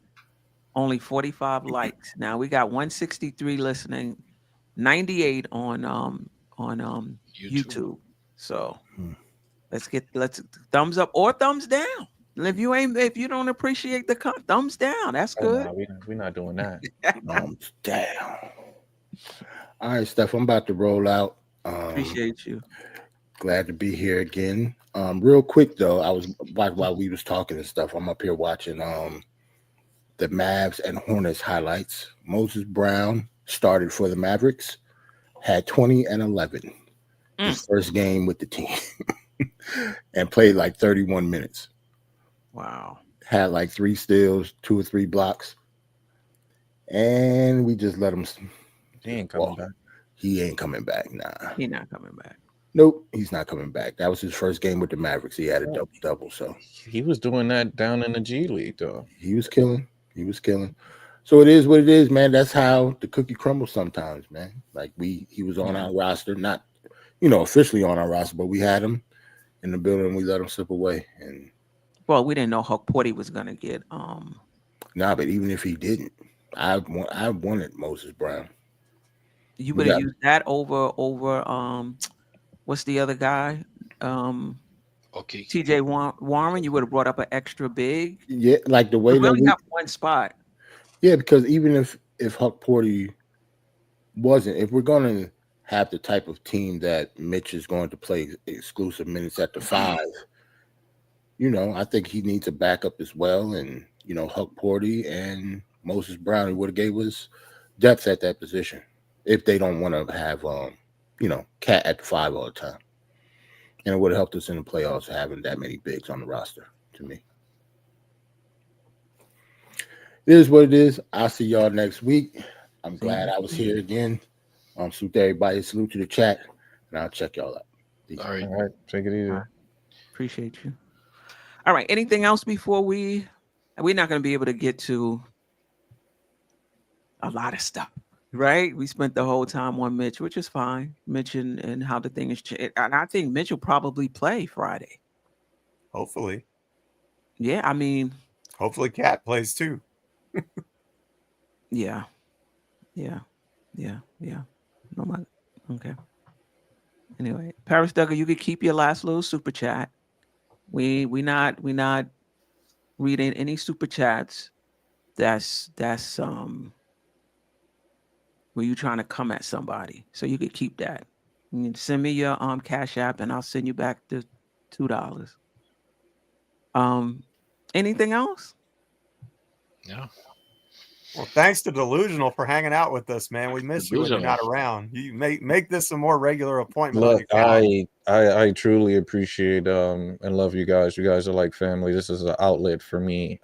Only 45 likes. Now we got 163 listening, 98 on YouTube. So let's thumbs up or thumbs down. If you don't appreciate the thumbs down, that's good. No, we're not doing that. Thumbs down. All right, Steph, I'm about to roll out. Appreciate you. Glad to be here again. Real quick though, I was while we was talking and stuff, I'm up here watching the Mavs and Hornets highlights. Moses Brown started for the Mavericks, had 20 and 11 his first game with the team, and played like 31 minutes. Wow. Had like 3 steals, 2 or 3 blocks, and we just let him. He ain't coming back. He ain't coming back. Nah. He's not coming back. Nope, he's not coming back. That was his first game with the Mavericks. He had a double-double. So he was doing that down in the G League, though. He was killing. So it is what it is, man. That's how the cookie crumbles sometimes, man. Like he was on our roster, not officially on our roster, but we had him in the building. We let him slip away, and we didn't know how Porty was gonna get. Nah, but even if he didn't, I wanted Moses Brown. You would have used that over what's the other guy? Okay. TJ Warren. You would have brought up an extra big. Yeah, like the way we only got one spot. Yeah, because even if Huck Porty wasn't, if we're going to have the type of team that Mitch is going to play exclusive minutes at the 5, I think he needs a backup as well. And, Huck Porty and Moses Brown would have gave us depth at that position if they don't want to have, Cat at the 5 all the time. And it would have helped us in the playoffs having that many bigs on the roster, to me. It is what it is. I'll see y'all next week. I'm glad I was here again. Salute to everybody. Salute to the chat. And I'll check y'all out. Peace. All right. Take it easy. Appreciate you. All right. Anything else before we're not going to be able to get to a lot of stuff, right? We spent the whole time on Mitch, which is fine. Mitch and how the thing is changed. And I think Mitch will probably play Friday. Hopefully. Yeah, I mean. Hopefully Cat plays too. Yeah. No matter. Okay. Anyway, Paris Duggar, you could keep your last little super chat. We not reading any super chats. That's where you trying to come at somebody. So you could keep that. You can send me your Cash App and I'll send you back the $2. Anything else? No. Well, thanks to Delusional for hanging out with us, man. We miss you when you're not around. You make this a more regular appointment. Look, I truly appreciate and love you guys. You guys are like family. This is an outlet for me.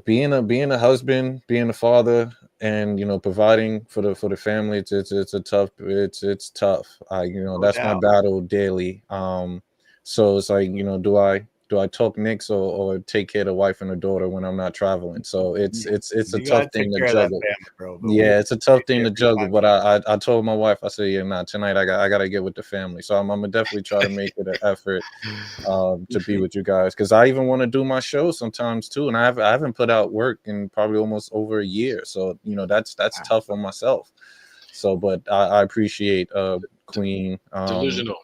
Being a husband, being a father, and providing for the family. It's tough. That's my battle daily. So it's like, do I talk Knicks or take care of the wife and the daughter when I'm not traveling? So it's a tough thing to juggle. It's a tough thing to juggle. But I told my wife, I said, tonight I got to get with the family. So I'm gonna definitely try to make it an effort to be with you guys, because I even want to do my show sometimes too, and I haven't put out work in probably almost over a year. So that's tough on myself. So, but I appreciate Queen. Delusional.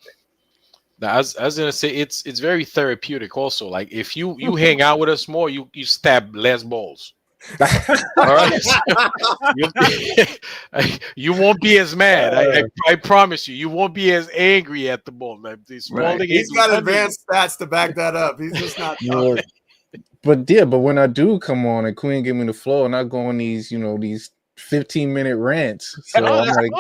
Now, I was gonna say it's very therapeutic. Also, like if you hang out with us more, you stab less balls. All right, you won't be as mad. I promise you, you won't be as angry at the ball. Like he's got advanced stats to back that up. He's just not. But when I do come on and Queen give me the floor and I go on these 15-minute rants. So I'm like,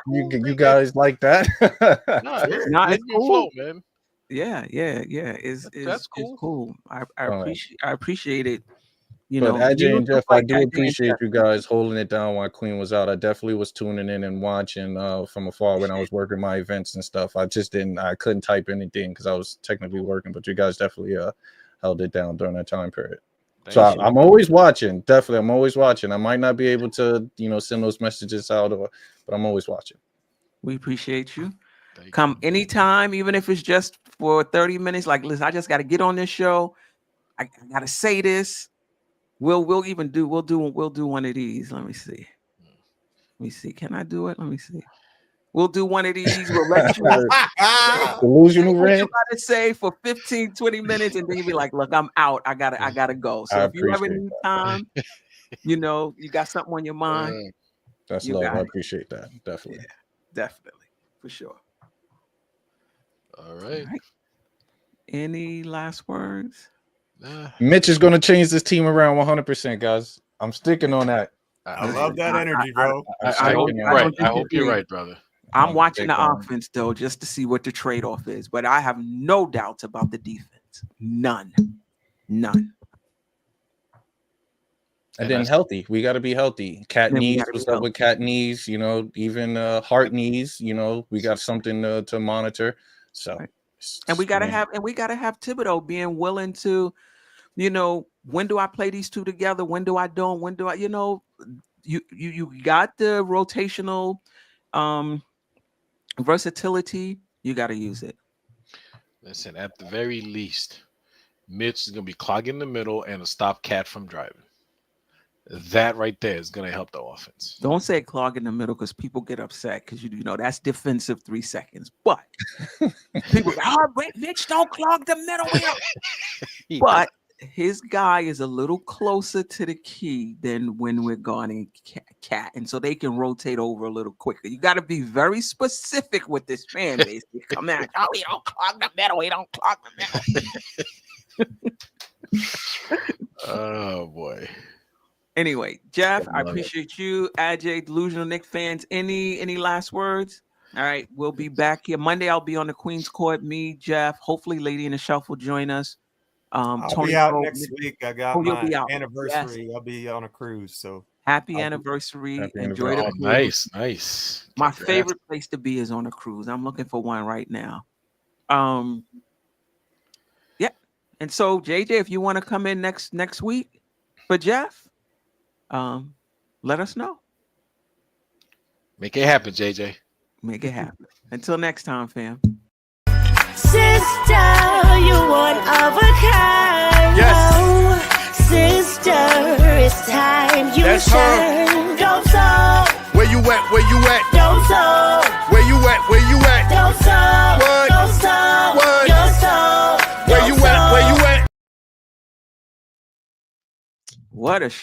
you guys like that? It's cool, flow, man. Yeah. That's cool. It's cool. I appreciate it. But Ajay and Jeff, I do appreciate you guys holding it down while Queen was out. I definitely was tuning in and watching from afar when I was working my events and stuff. I couldn't type anything because I was technically working, but you guys definitely held it down during that time period. So I'm always watching. Definitely, I'm always watching. I might not be able to, send those messages out, but I'm always watching. We appreciate you. Come anytime, even if it's just for 30 minutes. Like, listen, I just got to get on this show. I got to say this. We'll do one of these. Let me see. Can I do it? Let me see. We'll do one of these. We'll let you delusional rant. To say for 15, 20 minutes, and then you'll be like, look, I'm out. I gotta go. So if you ever need time, you got something on your mind. That's love. I appreciate that. Definitely. Yeah, definitely. For sure. All right. Any last words? Mitch is going to change this team around 100%, guys. I'm sticking on that. I love that energy, bro. I hope you're right. I hope you're right, brother. I'm watching the offense, though, just to see what the trade-off is. But I have no doubts about the defense. None. And then healthy. We got to be healthy. Cat knees. What's up with cat knees? Even heart knees. We got something to monitor. So, and we gotta have Thibodeau being willing to, when do I play these two together? When do I don't? When do I? You got the rotational versatility. You got to use it. Listen, at the very least, Mitch is gonna be clogging the middle and to stop Cat from driving. That right there is going to help the offense. Don't say clog in the middle because people get upset because that's defensive 3 seconds. But people go, Mitch, don't clog the middle. But his guy is a little closer to the key than when we're guarding Cat, and so they can rotate over a little quicker. You got to be very specific with this fan base. They come out, oh, he don't clog the middle. He don't clog the middle. Oh boy. Anyway, Jeff, I appreciate you. Ajay, Delusional Knicks fans. Any last words? All right, we'll be back here Monday. I'll be on the Queen's Court. Me, Jeff. Hopefully, Lady in the Shuffle join us. I'll Tony be out Crow, next week. I got you'll my be out. anniversary. Yes. I'll be on a cruise. So happy anniversary. Happy Enjoy anniversary. the cruise. Nice. My Congrats. favorite place to be is on a cruise. I'm looking for one right now. Yeah. And so, JJ, if you want to come in next week for Jeff, let us know. Make it happen, JJ. Make it happen. Until next time, fam. Sister, you one of a kind. Yes. Oh, sister, it's time you That's shine. Don't so, Where you at? Where you at? don't so, Where you at? Where you at? don't so, What? don't so, What? don't so, Where you at? Where you at? What a